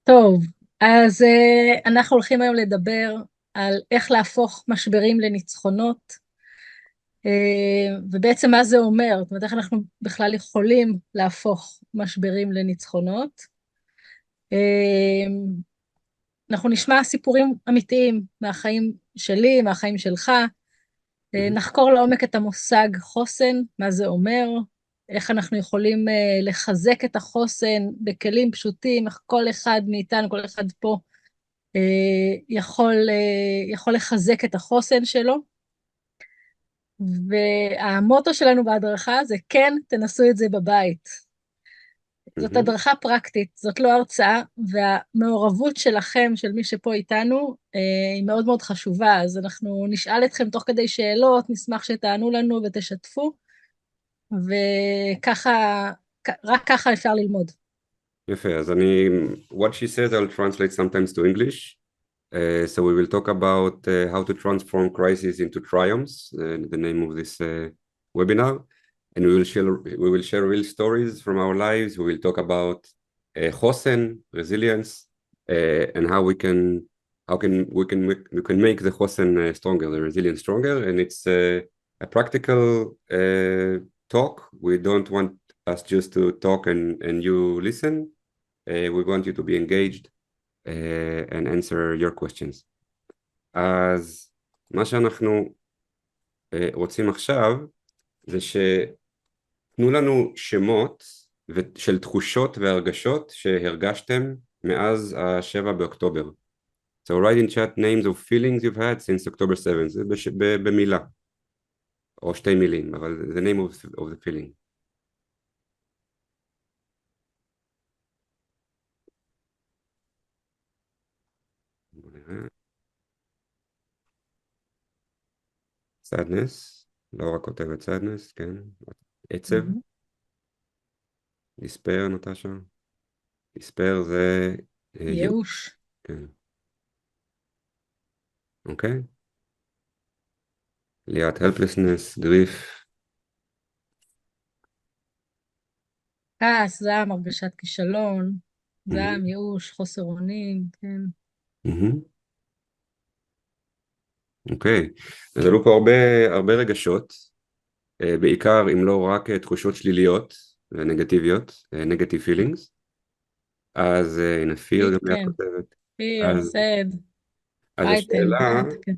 טוב, אז אנחנו הולכים היום לדבר על איך להפוך משברים לניצחונות, ובעצם מה זה אומר, זאת אומרת איך אנחנו בכלל יכולים להפוך משברים לניצחונות. אנחנו נשמע סיפורים אמיתיים מהחיים שלי, מהחיים שלך, נחקור לעומק את המושג חוסן, מה זה אומר, איך אנחנו יכולים לחזק את החוסן בכלים פשוטים, איך כל אחד מאיתנו, כל אחד פה, יכול לחזק את החוסן שלו. והמוטו שלנו בהדרכה זה כן, תנסו את זה בבית. זאת הדרכה פרקטית, זאת לא הרצאה, והמעורבות שלכם, של מי שפה איתנו, היא מאוד מאוד חשובה, אז אנחנו נשאל אתכם תוך כדי שאלות, נשמח שתענו לנו ותשתפו, וככה, רק ככה אפשר ללמוד. יפה, אז what she says I'll translate sometimes to English. So we will talk about how to transform crises into triumphs, the name of this webinar, and we will share real stories from our lives. We will talk about Chosen, resilience, and how we can make the Chosen stronger, the resilience stronger, and it's a practical talk. We don't want us just to talk and you listen. We want you to be engaged and answer your questions. אז מה שאנחנו רוצים עכשיו זה שתנו לנו שמות של תחושות והרגשות שהרגשתם מאז ה-7 באוקטובר. So write in chat names of feelings you've had since October 7th, זה במילה, או שתי מילים, אבל the name of the feeling. sadness, לא רק כותבת sadness, כן, עצב, despair, נטשה, despair זה ייאוש. כן, אוקיי, ליאת helplessness, grief, כעס, זעם, הרגשת כישלון, זעם, ייאוש, חוסר אונים, כן. אוקיי, אז עלו פה הרבה רגשות, בעיקר אם לא רק תחושות שליליות ונגטיביות, negative feelings, אז הנה fear גם ליאת כותבת. fear, sad, אז frightened, השאלה, כן.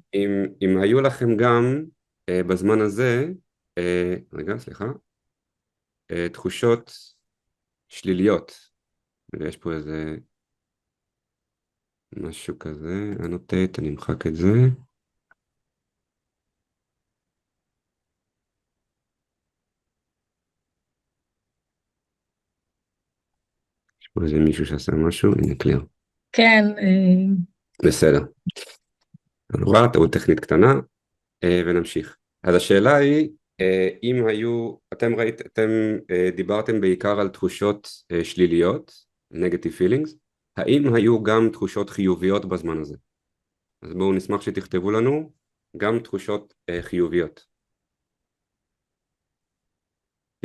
אם היו לכם גם בזמן הזה, רגע, סליחה, תחושות שליליות, יש פה איזה משהו כזה, אנוטט, אני אמחק את זה. יש פה איזה מישהו שעשה משהו, הנה קליר. כן. בסדר. נורא, טעות טכנית קטנה, ונמשיך. אז השאלה היא, אם היו, אתם דיברתם בעיקר על תחושות שליליות, negative feelings, האם היו גם תחושות חיוביות בזמן הזה? אז בואו נשמח שתכתבו לנו גם תחושות חיוביות.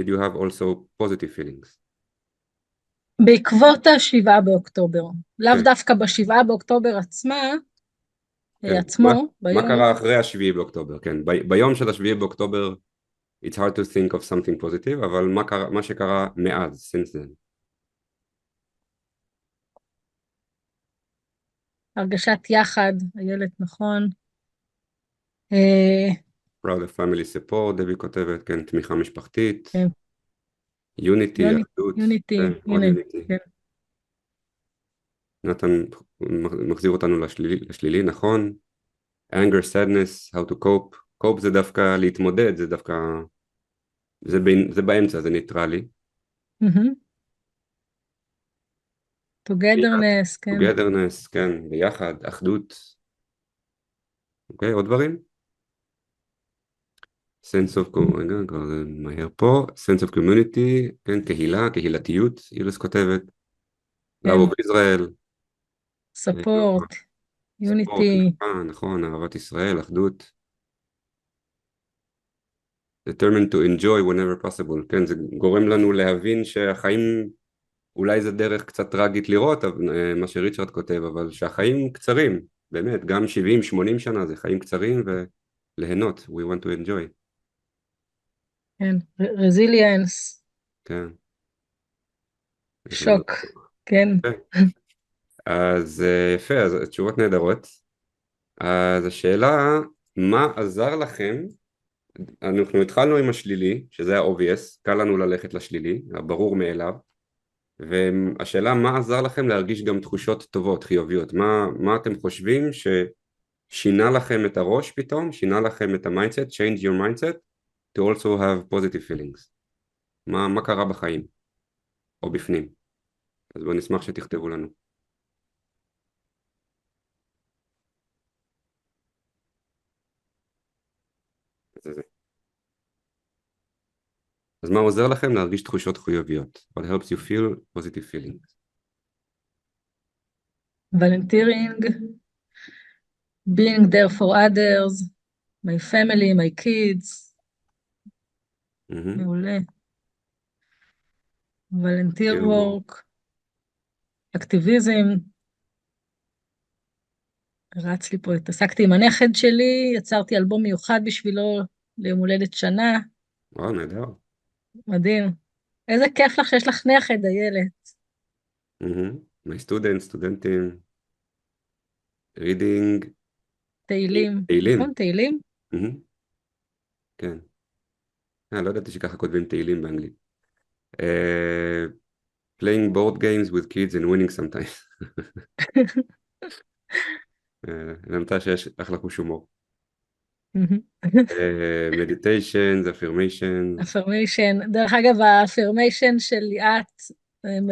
Did you have also positive feelings? בעקבות ה-7 באוקטובר, לאו דווקא ב-7 באוקטובר עצמו, מה קרה אחרי ה-7 באוקטובר? כן, ביום של ה-7 באוקטובר it's hard to think of something positive, אבל מה שקרה מאז, since then? הרגשת יחד, הילד נכון. proud of family support, דבי כותבת, כן, תמיכה משפחתית. כן. יוניטי, אחדות. יוניטי, הנה, כן. נתן מחזיר אותנו לשלילי, נכון. anger, sadness, how to cope. cope זה דווקא להתמודד, זה דווקא, זה באמצע, זה ניטרלי. togetherness, כן. togetherness, כן, ביחד, אחדות. אוקיי, עוד דברים? sense of, רגע, כבר זה מהר פה, sense of community, כן, קהילה, קהילתיות, אילס כותבת. love of Israel. support, unity. נכון, אהבת ישראל, אחדות. determined to enjoy whenever possible, כן, זה גורם לנו להבין שהחיים אולי זה דרך קצת טרגית לראות מה שריצ'רד כותב, אבל שהחיים קצרים, באמת, גם 70-80 שנה זה חיים קצרים וליהנות, we want to enjoy. כן, רזיליאנס, כן. שוק, כן. אז יפה, אז תשובות נהדרות. אז השאלה, מה עזר לכם? אנחנו התחלנו עם השלילי, שזה ה-obvious, קל לנו ללכת לשלילי, הברור מאליו, והשאלה, מה עזר לכם להרגיש גם תחושות טובות, חיוביות? מה אתם חושבים ששינה לכם את הראש פתאום, שינה לכם את המיינדסט, change your mindset, to also have positive feelings? מה קרה בחיים? או בפנים? אז בואו נשמח שתכתבו לנו. זה. אז מה עוזר לכם להרגיש תחושות חיוביות? What helps you feel positive feelings? volunteering, being there for others, my family, my kids, מעולה. volunteer work, אקטיביזם, רץ לי פה, התעסקתי עם הנכד שלי, יצרתי אלבום מיוחד בשבילו ליום הולדת שנה. וואו, נהדר. מדהים. איזה כיף לך שיש לך נכד, איילת. My students, סטודנטים, reading. תהילים. תהילים. נכון, תהילים? כן. לא ידעתי שככה כותבים תהילים באנגלית. Playing board games with kids and winning sometimes. למדה שיש אחלה חוש הומור. meditations, affirmations. affirmation, דרך אגב, האפרמיישן של ליאת, הם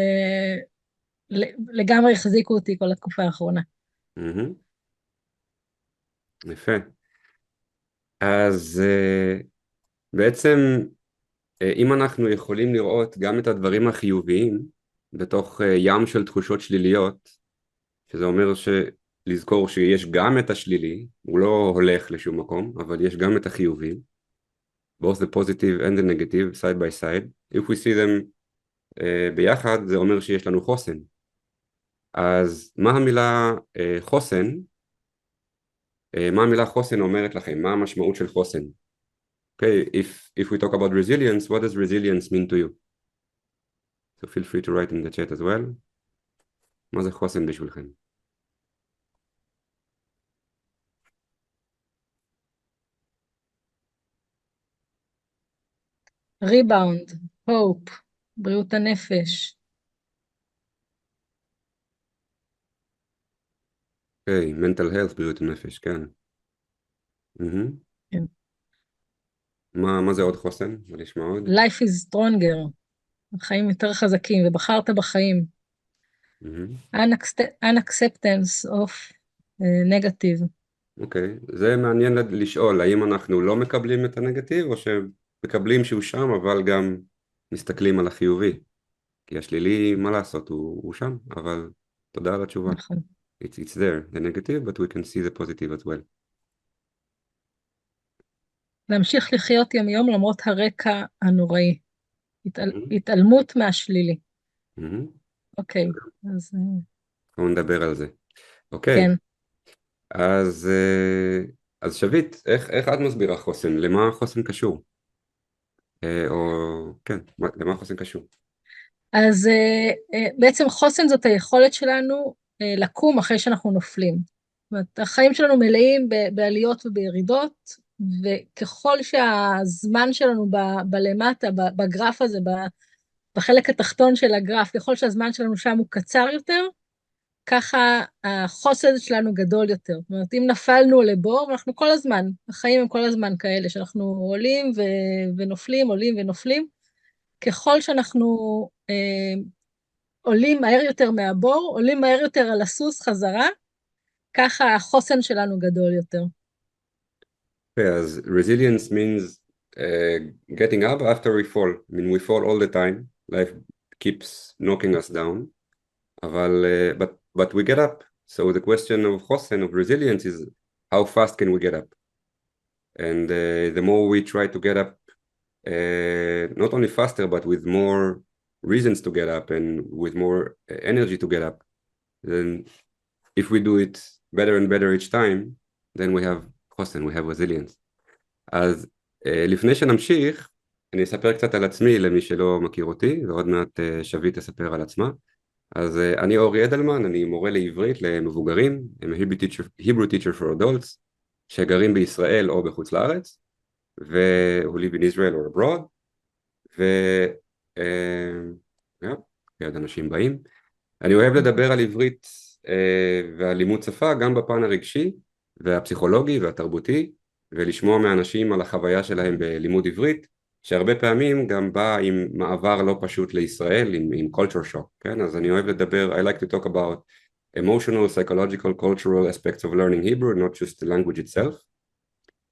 לגמרי החזיקו אותי כל התקופה האחרונה. יפה. אז בעצם אם אנחנו יכולים לראות גם את הדברים החיוביים בתוך ים של תחושות שליליות, שזה אומר לזכור שיש גם את השלילי, הוא לא הולך לשום מקום, אבל יש גם את החיובי, both the positive and the negative, side by side. If we see them ביחד, זה אומר שיש לנו חוסן. אז מה המילה חוסן? מה המילה חוסן אומרת לכם? מה המשמעות של חוסן? Okay, if we talk about resilience, what does resilience mean to you? So feel free to write in the chat as well. מה זה חוסן בשבילכם? ריבאונד, הופ, בריאות הנפש. אוקיי, mental health, בריאות הנפש, כן. כן. מה זה עוד חוסן? מה נשמע עוד? Life is stronger, החיים יותר חזקים, ובחרת בחיים. Unacceptance of negative. אוקיי, זה מעניין לשאול, האם אנחנו לא מקבלים את הנגטיב, או שמקבלים שהוא שם, אבל גם מסתכלים על החיובי. כי השלילי, מה לעשות, הוא שם, אבל תודה על התשובה. נכון. It's there, the negative, but we can see the positive as well. להמשיך לחיות יום יום למרות הרקע הנוראי. התעלמות מהשלילי. אוקיי, אז... בואו נדבר על זה. אוקיי. כן. אז שביט, איך את מסבירה חוסן? למה חוסן קשור? או כן, למה חוסן קשור? אז בעצם חוסן זאת היכולת שלנו לקום אחרי שאנחנו נופלים. זאת אומרת, החיים שלנו מלאים בעליות ובירידות, וככל שהזמן שלנו בלמטה, בגרף הזה, בחלק התחתון של הגרף, ככל שהזמן שלנו שם הוא קצר יותר, ככה החוסן שלנו גדול יותר. זאת אומרת, אם נפלנו לבור, אנחנו כל הזמן, החיים הם כל הזמן כאלה, שאנחנו עולים ונופלים, עולים ונופלים. ככל שאנחנו עולים מהר יותר מהבור, עולים מהר יותר על הסוס חזרה, ככה החוסן שלנו גדול יותר. אז resilience means getting up after we fall. I mean, we fall all the time. Life keeps knocking us down. But we get up. So the question of חוסן, of resilience is how fast can we get up? And the more we try to get up not only faster but with more reasons to get up and with more energy to get up, then if we do it better and better each time, then we have חוסן, we have resilience. אז לפני שנמשיך, אני אספר קצת על עצמי למי שלא מכיר אותי, ועוד מעט שביט תספר על עצמה. אז אני אורי אדלמן, אני מורה לעברית למבוגרים, I'm a Hebrew teacher for adults, שגרים בישראל או בחוץ לארץ, who live in Israel or abroad, עוד אנשים באים. אני אוהב לדבר על עברית ועל לימוד שפה גם בפן הרגשי והפסיכולוגי והתרבותי, ולשמוע מאנשים על החוויה שלהם בלימוד עברית, שהרבה פעמים גם בא עם מעבר לא פשוט לישראל, עם culture shock, כן? אז אני אוהב לדבר, I like to talk about emotional, psychological, cultural aspects of learning Hebrew, not just the language itself,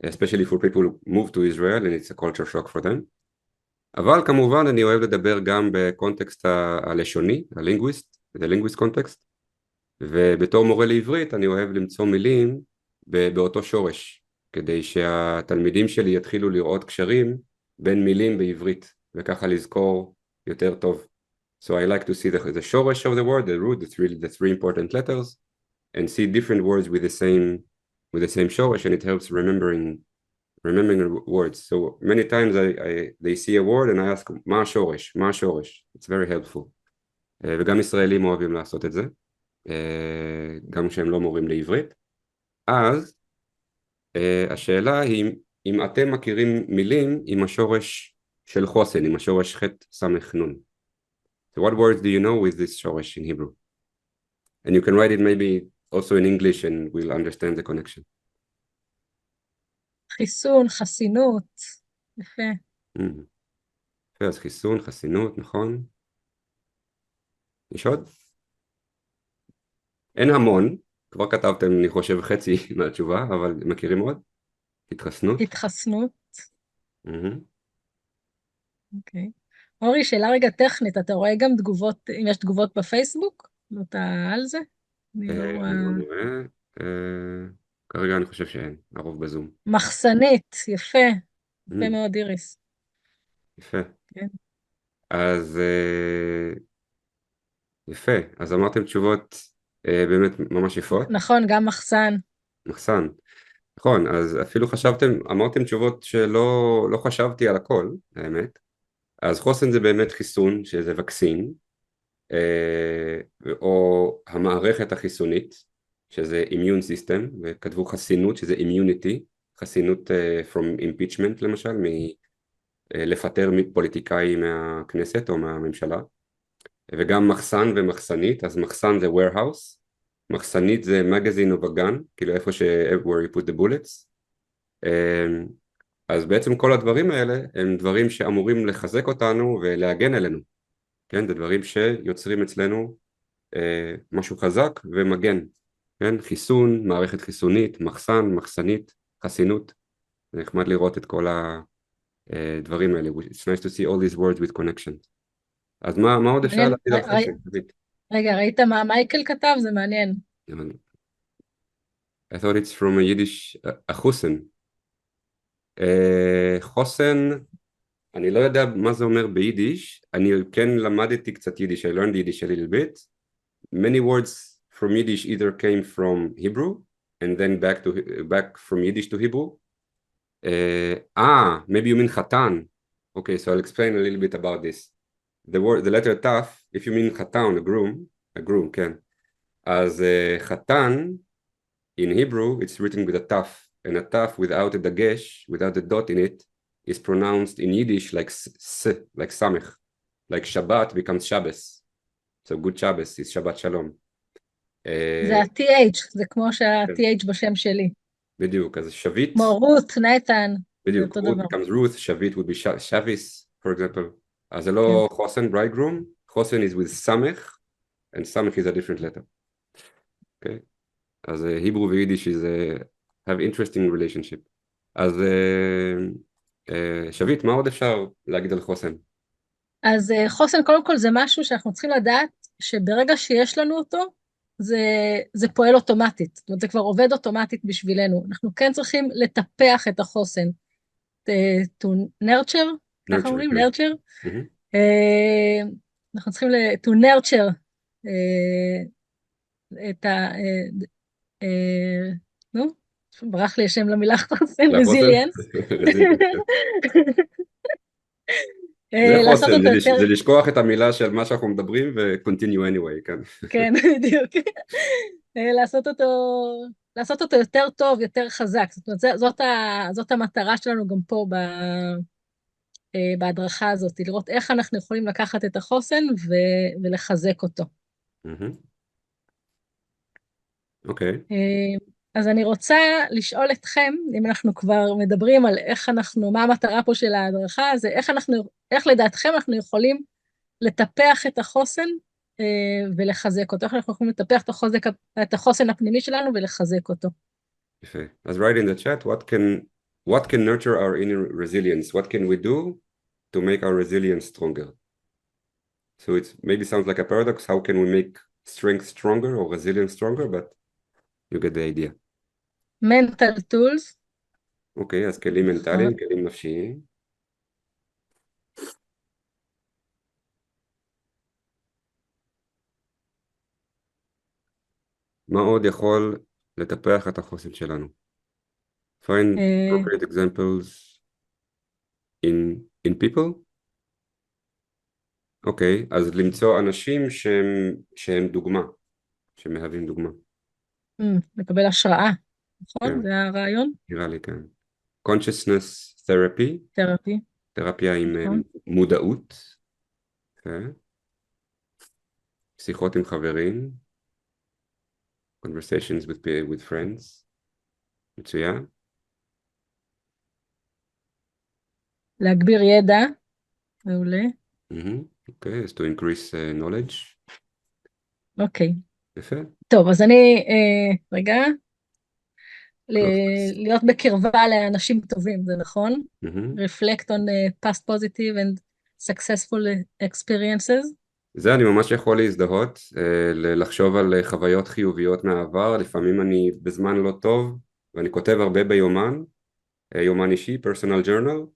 especially for people who move to Israel and it's a culture shock for them. אבל כמובן אני אוהב לדבר גם בקונטקסט הלשוני, the linguist context, ובתור מורה לעברית אני אוהב למצוא מילים באותו שורש, כדי שהתלמידים שלי יתחילו לראות קשרים בין מילים בעברית, וככה לזכור יותר טוב. So I like to see the שורש of the word, the root, the three important letters, and see different words with the same שורש, and it helps remembering words. So many times they see a word and I ask, מה השורש? מה השורש? It's very helpful. וגם ישראלים אוהבים לעשות את זה, גם כשהם לא מורים לעברית. אז השאלה היא, אם אתם מכירים מילים עם השורש של חוסן, עם השורש ח' סמך נון. So what words do you know with this שורש in Hebrew? And you can write it maybe also in English and we'll understand the connection. חיסון, חסינות, יפה. יפה, אז חיסון, חסינות, נכון. יש עוד? אין המון, כבר כתבתם אני חושב חצי מהתשובה, אבל מכירים עוד? התחסנות? התחסנות. אוקיי. אורי, שאלה רגע טכנית, אתה רואה גם תגובות, אם יש תגובות בפייסבוק? אתה על זה? אני לא רואה. כרגע אני חושב שאין, הרוב בזום. מחסנית, יפה. יפה מאוד, איריס. יפה. כן. אז יפה, אז אמרתם תשובות באמת ממש יפות. נכון, גם מחסן. מחסן. נכון, אז אפילו אמרתם תשובות שלא חשבתי על הכל, האמת. אז חוסן זה באמת חיסון, שזה וקסין, או המערכת החיסונית, שזה immune system, וכתבו חסינות, שזה immunity, חסינות from impeachment למשל, לפטר פוליטיקאי מהכנסת או מהממשלה, וגם מחסן ומחסנית, אז מחסן זה warehouse, מחסנית זה magazine of a gun, כאילו איפה where you put the bullets, אז בעצם כל הדברים האלה הם דברים שאמורים לחזק אותנו ולהגן עלינו, כן? זה דברים שיוצרים אצלנו משהו חזק ומגן, כן? חיסון, מערכת חיסונית, מחסן, מחסנית, חסינות, זה נחמד לראות את כל הדברים האלה, it's nice to see all these words with connections. אז מה עוד אפשר להגיד על חסן? רגע, ראית מה מייקל כתב? זה מעניין. I thought it's from a Yiddish, החוסן. חוסן, אני לא יודע מה זה אומר ביידיש, אני כן למדתי קצת יידיש, I learned Yiddish a little bit. Many words from Yiddish either came from Hebrew and then back from Yiddish to Hebrew. Maybe you mean חתן. Okay, so I'll explain a little bit about this. The letter taf, if you mean חתן, a groom, כן. אז חתן, in Hebrew, it's written with a taf, and a taf without a dagesh, without a dot in it, is pronounced in Yiddish like like samech, like Shabbat becomes Shabbos. So good Shabbos is Shabbat Shalom. זה ה-TH, זה כמו שה-TH בשם שלי. בדיוק, אז שביט. כמו רות, נתן. בדיוק, רות becomes Ruth, שביט would be Shavis, for example. אז זה לא חוסן, bridegroom, חוסן is with samech, and samech is a different letter. Okay? אז היברו ויידיש have interesting relationship. אז שביט, מה עוד אפשר להגיד על חוסן? אז חוסן קודם כל זה משהו שאנחנו צריכים לדעת שברגע שיש לנו אותו, זה פועל אוטומטית, זאת אומרת זה כבר עובד אוטומטית בשבילנו, אנחנו כן צריכים לטפח את החוסן, to nurture, ככה אומרים? nurture? אנחנו צריכים to nurture את ה... נו, ברח לי השם למילה חוסן, לחוסן? resilience. רזיליאנס, כן. זה לעשות חוסן, אותו יותר, זה לשכוח את המילה של מה שאנחנו מדברים ו-continue anyway, כן. כן, בדיוק. לעשות אותו יותר טוב, יותר חזק. זאת אומרת, זאת המטרה שלנו גם פה בהדרכה הזאת, לראות איך אנחנו יכולים לקחת את החוסן ולחזק אותו. אוקיי. אז אני רוצה לשאול אתכם, אם אנחנו כבר מדברים על מה המטרה פה של ההדרכה, זה איך לדעתכם אנחנו יכולים לטפח את החוסן ולחזק אותו, איך אנחנו יכולים לטפח את החוסן הפנימי שלנו ולחזק אותו. יפה. אז write in the chat, what can nurture our inner resilience? What can we do to make our resilience stronger? So it maybe sounds like a paradox. How can we make strength stronger or resilience stronger? But you get the idea. mental tools. אוקיי, אז כלים מנטליים, כלים נפשיים. מה עוד יכול לטפח את החוסן שלנו? Find appropriate examples in people. אוקיי, אז למצוא אנשים שהם דוגמה, שמהווים דוגמה. לקבל השראה, נכון? כן, זה הרעיון? נראה לי כן. consciousness therapy, תרפי. תרפיה עם נכון. מודעות, כן. שיחות עם חברים, conversations with friends, מצוין. להגביר ידע, מעולה. אוקיי, אז to increase knowledge. אוקיי. יפה. טוב, אז אני, רגע, Close. להיות בקרבה לאנשים טובים, זה נכון? Reflect on past positive and successful experiences. זה אני ממש יכול להזדהות, לחשוב על חוויות חיוביות מהעבר, לפעמים אני בזמן לא טוב, ואני כותב הרבה ביומן, יומן אישי, personal journal,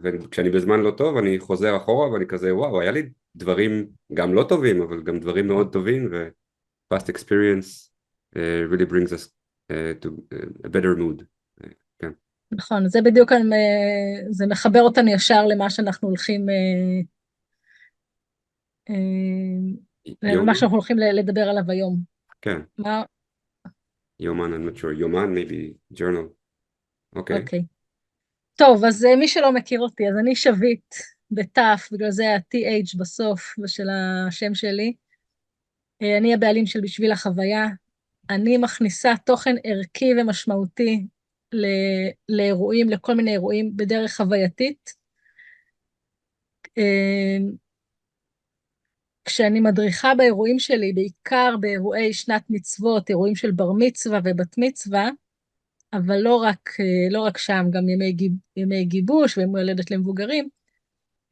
וכשאני בזמן לא טוב אני חוזר אחורה ואני כזה וואו, היה לי דברים גם לא טובים, אבל גם דברים מאוד טובים, ו-past experience really brings us to a better mood. כן. נכון, זה בדיוק, זה מחבר אותנו ישר למה שאנחנו הולכים, למה שאנחנו הולכים לדבר עליו היום. כן. מה? יומן, I'm not sure, יומן, maybe journal. אוקיי. טוב, אז מי שלא מכיר אותי, אז אני שביט בתף, בגלל זה ה-TH בסוף של השם שלי. אני הבעלים של בשביל החוויה. אני מכניסה תוכן ערכי ומשמעותי לאירועים, לכל מיני אירועים, בדרך חווייתית. כשאני מדריכה באירועים שלי, בעיקר באירועי שנת מצוות, אירועים של בר מצווה ובת מצווה, אבל לא רק שם, גם ימי גיבוש וימי הולדת למבוגרים,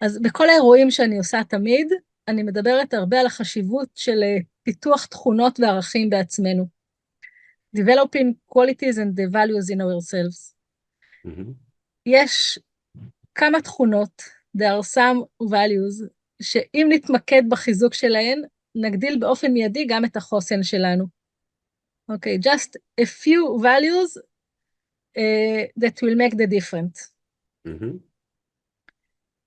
אז בכל האירועים שאני עושה תמיד, אני מדברת הרבה על החשיבות של פיתוח תכונות וערכים בעצמנו. Developing qualities and the values in ourselves. יש כמה תכונות, there are some values, שאם נתמקד בחיזוק שלהן, נגדיל באופן מיידי גם את החוסן שלנו. אוקיי, just a few values that will make the difference.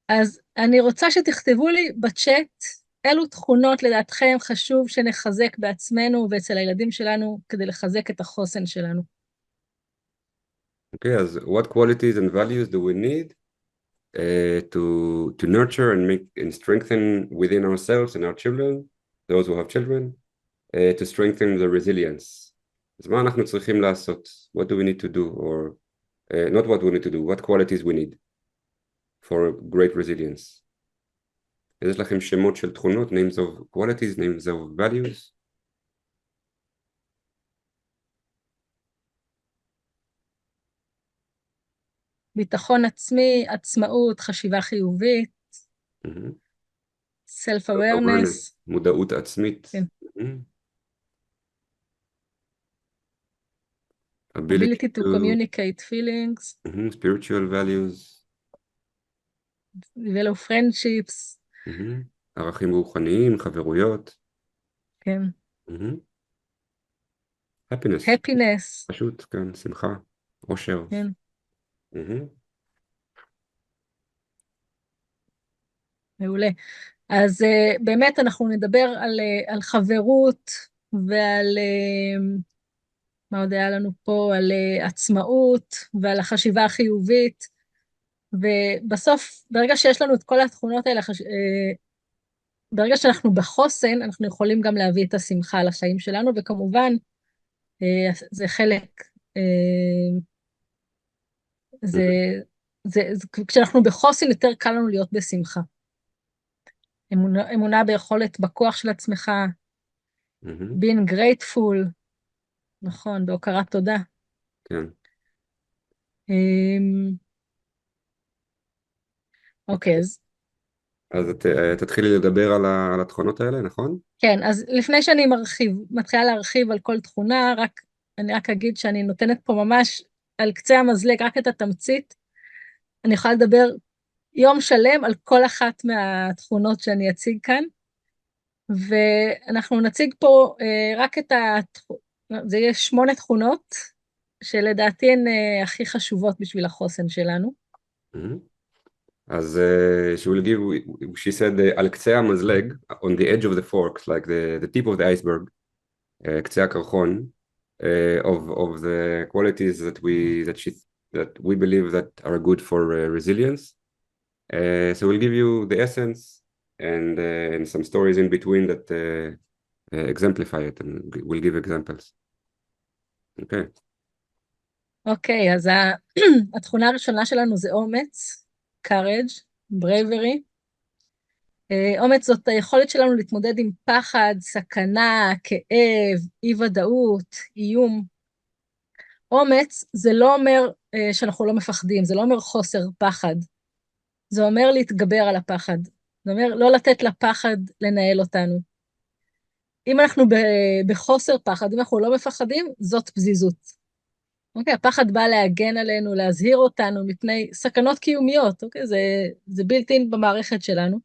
אז אני רוצה שתכתבו לי בצ'אט, אילו תכונות לדעתכם חשוב שנחזק בעצמנו ואצל הילדים שלנו, כדי לחזק את החוסן שלנו. אוקיי, אז what qualities and values do we need to nurture and make and strengthen within ourselves and our children, those who have children, to strengthen the resilience. אז מה אנחנו צריכים לעשות? What do we need to do? Or not what we need to do, what qualities we need for great resilience. יש לכם שמות של תכונות, names of qualities, names of values? ביטחון עצמי, עצמאות, חשיבה חיובית, self-awareness. מודעות עצמית. כן. Ability to communicate feelings. Spiritual values. Develop friendships. מהמם. ערכים רוחניים, חברויות. כן. מהמם. happiness, happiness, פשוט, כן, שמחה, אושר. כן. מהמם. מעולה. אז באמת אנחנו נדבר על חברות ועל, מה עוד היה לנו פה? על עצמאות ועל החשיבה החיובית. ובסוף, ברגע שיש לנו את כל התכונות האלה, ברגע שאנחנו בחוסן, אנחנו יכולים גם להביא את השמחה לחיים שלנו, וכמובן, זה חלק, אה, זה, כשאנחנו בחוסן יותר קל לנו להיות בשמחה. אמונה ביכולת, בכוח של עצמך, מהמם. being grateful, נכון, בהוקרת תודה. כן. אמ, אוקיי, אוקיי. אז אז תתחילי לדבר על התכונות האלה, נכון? כן, אז לפני שאני מתחילה להרחיב על כל תכונה, אני רק אגיד שאני נותנת פה ממש על קצה המזלג רק את התמצית. אני יכולה לדבר יום שלם על כל אחת מהתכונות שאני אציג כאן, ואנחנו נציג פה רק זה יהיה 8 תכונות, שלדעתי הן הכי חשובות בשביל החוסן שלנו. מהמם. אז she will give, she said, על קצה המזלג, on the edge of the forks, like the tip of the iceberg, קצה הקרחון, of the qualities that we believe that are good for resilience. So we'll give you the essence and some stories in between that exemplify it, and we'll give examples. Okay. אוקיי, אז התכונה הראשונה שלנו זה אומץ, courage, bravery. אומץ זאת היכולת שלנו להתמודד עם פחד, סכנה, כאב, אי-ודאות, איום. אומץ זה לא אומר שאנחנו לא מפחדים, זה לא אומר חוסר פחד. זה אומר להתגבר על הפחד. זה אומר לא לתת לפחד לנהל אותנו. אם אנחנו בחוסר פחד, אם אנחנו לא מפחדים, זאת פזיזות. אוקיי, הפחד בא להגן עלינו, להזהיר אותנו מפני סכנות קיומיות, אוקיי? זה בילט-אין במערכת שלנו.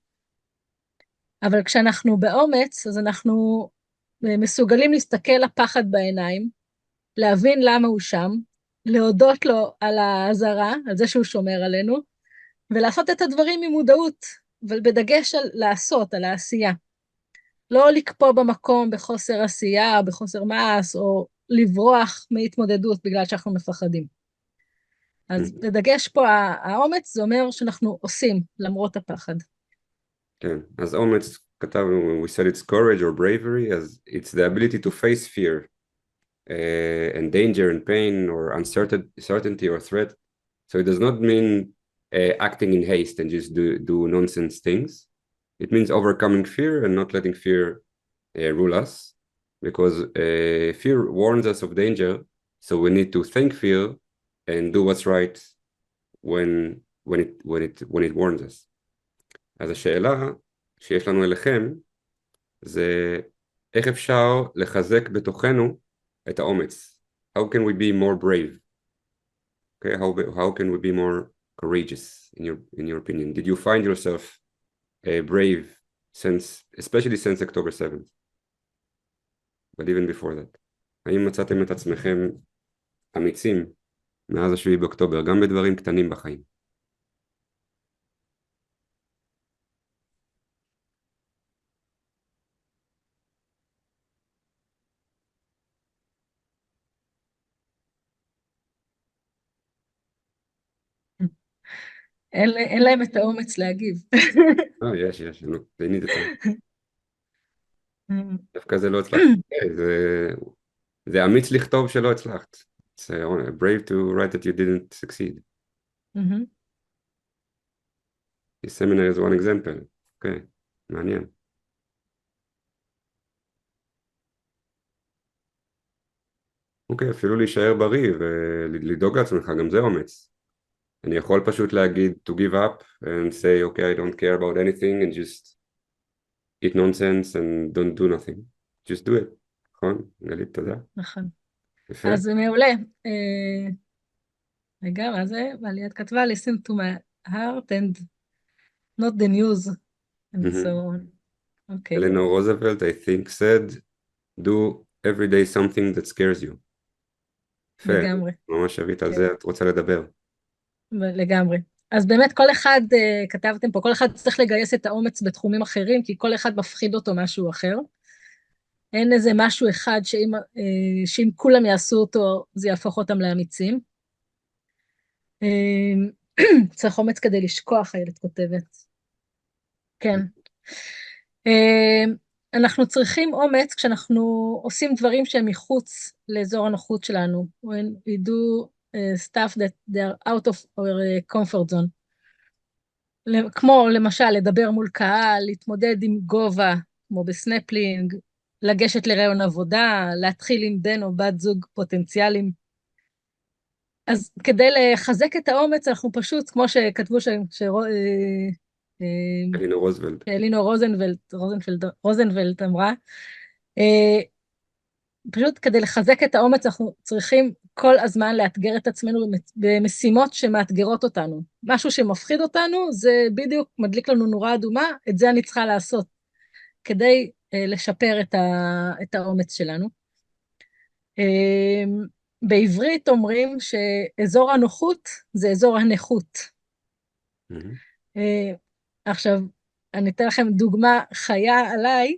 אבל כשאנחנו באומץ, אז אנחנו מסוגלים להסתכל לפחד בעיניים, להבין למה הוא שם, להודות לו על האזהרה, על זה שהוא שומר עלינו, ולעשות את הדברים עם מודעות, אבל בדגש על לעשות, על העשייה. לא לקפוא במקום בחוסר עשייה, בחוסר מעש, או לברוח מהתמודדות בגלל שאנחנו מפחדים. אז בדגש פה, האומץ זה אומר שאנחנו עושים למרות הפחד. כן, אז אומץ כתבנו, we said it's courage or bravery, as it's the ability to face fear and danger and pain or uncertainty or threat. So it does not mean acting in haste and just do nonsense things. It means overcoming fear and not letting fear rule us, because fear warns us of danger, so we need to think fear and do what's right when it warns us. אז השאלה שיש לנו אליכם זה איך אפשר לחזק בתוכנו את האומץ. How can we be more brave? Okay, how can we be more courageous in your opinion? Did you find yourself brave especially since October 7th? But even before that. האם מצאתם את עצמכם אמיצים מאז 7 באוקטובר, גם בדברים קטנים בחיים? אין להם את האומץ להגיב. יש, they need the time. דווקא זה לא הצלחת. זה אמיץ לכתוב שלא הצלחת. It's brave to write that you didn't succeed. This seminar is one example. אוקיי, מעניין. אוקיי, אפילו להישאר בריא ולדאוג לעצמך, גם זה אומץ. אני יכול פשוט להגיד to give up and say, okay, I don't care about anything and just eat nonsense and don't do nothing. Just do it. נכון? גלית, תודה. נכון. יפה. אז זה מעולה. רגע, מה זה? ועליית כתבה, listen to my heart and not the news. and so Mhm. on. אוקיי, Eleanor Roosevelt, I think, said, do every day something that scares you. יפה, לגמרי, ממש שווית על כן, זה, את רוצה לדבר. לגמרי. אז באמת כל אחד, כתבתם פה, כל אחד צריך לגייס את האומץ בתחומים אחרים, כי כל אחד מפחיד אותו משהו אחר. אין איזה משהו אחד שאם כולם יעשו אותו, זה יהפוך אותם לאמיצים. צריך אומץ כדי לשכוח, איילת כותבת. כן. אנחנו צריכים אומץ כשאנחנו עושים דברים שהם מחוץ לאזור הנוחות שלנו. When we do stuff that they are out of our comfort zone. כמו למשל לדבר מול קהל, להתמודד עם גובה, כמו בסנפלינג, לגשת לרעיון עבודה, להתחיל עם בן או בת זוג פוטנציאליים. אז כדי לחזק את האומץ, אנחנו פשוט, כמו שכתבו אלינור רוזוולט. אלינור רוזנבלט אמרה, אה, פשוט כדי לחזק את האומץ, אנחנו צריכים כל הזמן לאתגר את עצמנו במשימות שמאתגרות אותנו. משהו שמפחיד אותנו, זה בדיוק מדליק לנו נורה אדומה, את זה אני צריכה לעשות, כדי לשפר את האומץ שלנו. בעברית אומרים שאזור הנוחות זה אזור הנכות. עכשיו, אני אתן לכם דוגמה חיה עליי,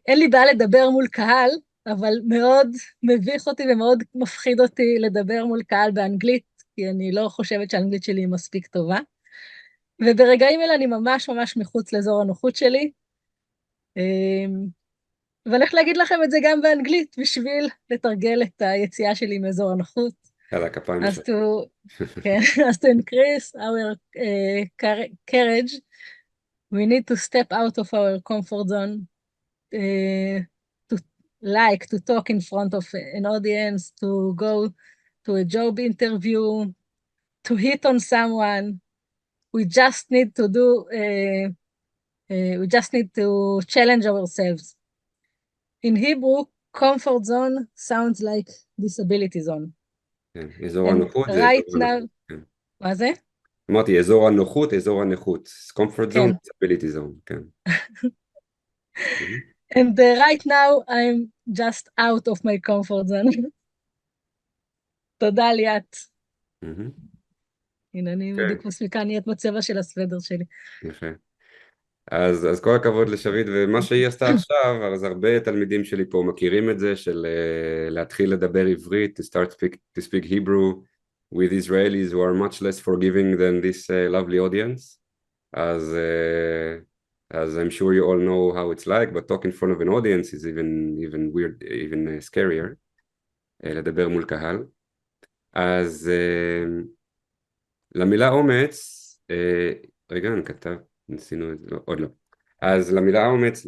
אין לי בעיה לדבר מול קהל, אבל מאוד מביך אותי ומאוד מפחיד אותי לדבר מול קהל באנגלית, כי אני לא חושבת שהאנגלית שלי היא מספיק טובה. וברגעים אלה אני ממש ממש מחוץ לאזור הנוחות שלי, ואני הולכת להגיד לכם את זה גם באנגלית, בשביל לתרגל את היציאה שלי מאזור הנוחות. על הכפיים אז שלך. כן, אז to increase our courage, we need to step out of our comfort zone, to to talk in front of an audience, to go to a job interview, to hit on someone. We just need to we just need to challenge ourselves. In Hebrew, comfort zone sounds like disability zone. כן, אזור And הנוחות זה right אזור now, הנוחות. כן. מה זה? אמרתי, אזור הנוחות, אזור הנכות. comfort zone, כן. disability zone, כן. And right now, I'm just out of my comfort zone. תודה ליאת. הנה, אני בדיוק מספיקה, נהיית בצבע של הסוודר שלי. יפה. אז כל הכבוד לשביט, ומה שהיא עשתה עכשיו, אז הרבה תלמידים שלי פה מכירים את זה, של להתחיל לדבר עברית, to speak Hebrew with Israelis who are much less forgiving than this lovely audience. אז I'm sure you all know how it's like, but talk in front of an audience is even weird, even scarier, לדבר מול קהל. אז למילה אומץ, רגע, אני כתב, ניסינו את זה, לא, עוד לא. אז למילה אומץ,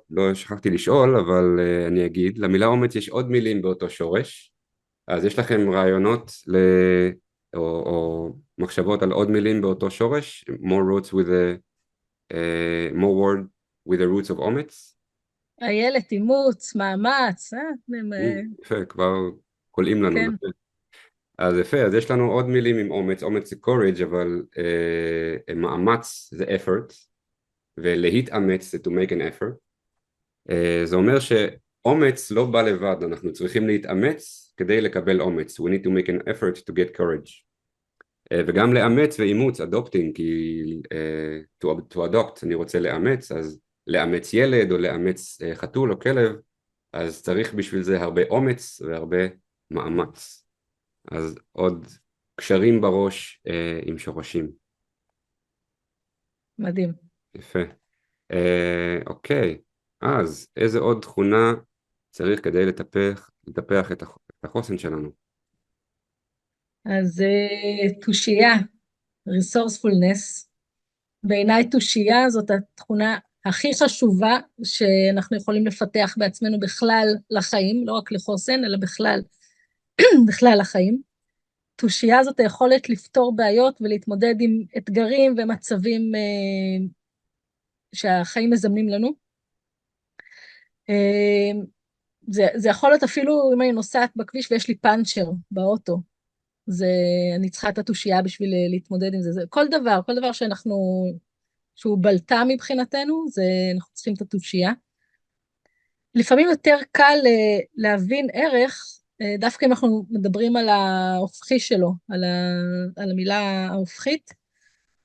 לא שכחתי לשאול, אבל אני אגיד, למילה אומץ יש עוד מילים באותו שורש, אז יש לכם רעיונות או מחשבות על עוד מילים באותו שורש, more word with the roots of אומץ? איילת, אימוץ, מאמץ, יפה, כבר קולעים לנו. כן. אז יפה, אז יש לנו עוד מילים עם אומץ, אומץ זה courage, אבל מאמץ זה effort, ולהתאמץ זה to make an effort. זה אומר שאומץ לא בא לבד, אנחנו צריכים להתאמץ כדי לקבל אומץ. We need to make an effort to get courage. וגם לאמץ ואימוץ, adopting, כי to adopt, אני רוצה לאמץ, אז לאמץ ילד או לאמץ חתול או כלב, אז צריך בשביל זה הרבה אומץ והרבה מאמץ. אז עוד קשרים בראש עם שורשים. מדהים. יפה. אוקיי, אז איזה עוד תכונה צריך כדי לטפח את החוסן שלנו? אז תושייה, resourcefulness, בעיניי תושייה זאת התכונה הכי חשובה שאנחנו יכולים לפתח בעצמנו בכלל לחיים, לא רק לחוסן, אלא בכלל לחיים. תושייה זאת היכולת לפתור בעיות ולהתמודד עם אתגרים ומצבים שהחיים מזמנים לנו. זה יכול להיות אפילו אם אני נוסעת בכביש ויש לי פאנצ'ר באוטו, אני צריכה את התושייה בשביל להתמודד עם זה. כל דבר שאנחנו שהוא בלטה מבחינתנו, זה אנחנו צריכים את התושייה. לפעמים יותר קל להבין ערך, דווקא אם אנחנו מדברים על ההופכי שלו, על המילה ההופכית,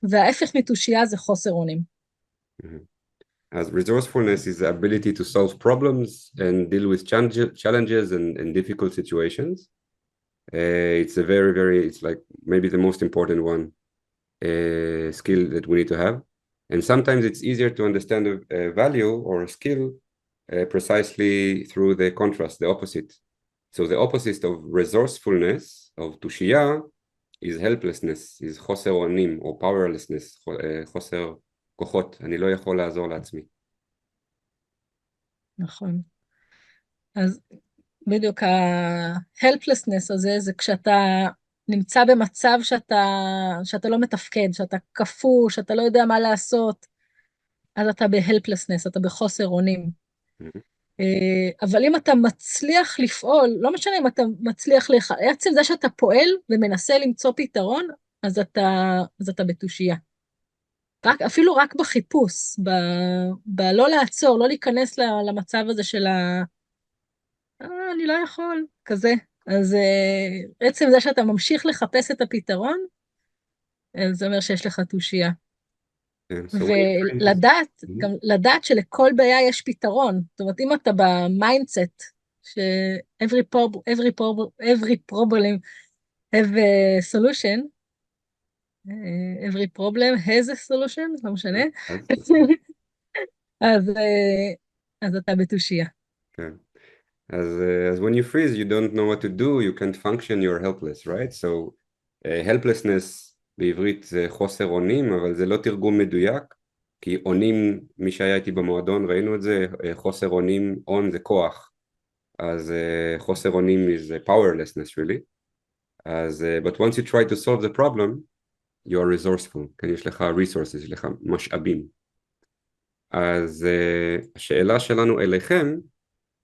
וההפך מתושייה זה חוסר אונים. As resourcefulness is the ability to solve problems and deal with challenges and difficult situations. It's a it's like maybe the most important one skill that we need to have. And sometimes it's easier to understand a value or a skill precisely through the contrast, the opposite. So the opposite of resourcefulness, of תושייה, is helplessness, is חוסר אונים, or powerlessness, חוסר כוחות, אני לא יכול לעזור לעצמי. נכון. אז בדיוק ה-helplessness הזה, זה כשאתה נמצא במצב שאתה לא מתפקד, שאתה כפו, שאתה לא יודע מה לעשות, אז אתה ב-helplessness, אתה בחוסר אונים. אבל אם אתה מצליח לפעול, לא משנה אם אתה מצליח עצם זה שאתה פועל ומנסה למצוא פתרון, אז אתה בתושייה. אפילו רק בחיפוש, בלא לעצור, לא להיכנס למצב הזה של אני לא יכול, כזה. אז עצם זה שאתה ממשיך לחפש את הפתרון, זה אומר שיש לך תושייה. ולדעת, גם לדעת שלכל בעיה יש פתרון. זאת אומרת, אם אתה במיינדסט, every problem have a solution, every problem has a solution, לא משנה. אז אתה בתושייה. כן. As when you freeze, you don't know what to do, you can't function, you're helpless, right? So helplessness בעברית זה חוסר אונים, אבל זה לא תרגום מדויק, כי אונים, מי שהיה איתי במועדון, ראינו את זה, חוסר אונים, און זה כוח, אז חוסר אונים is powerlessness really, אז, but once you try to solve the problem, you are resourceful, כן, יש לך resources, יש לך משאבים. אז השאלה שלנו אליכם,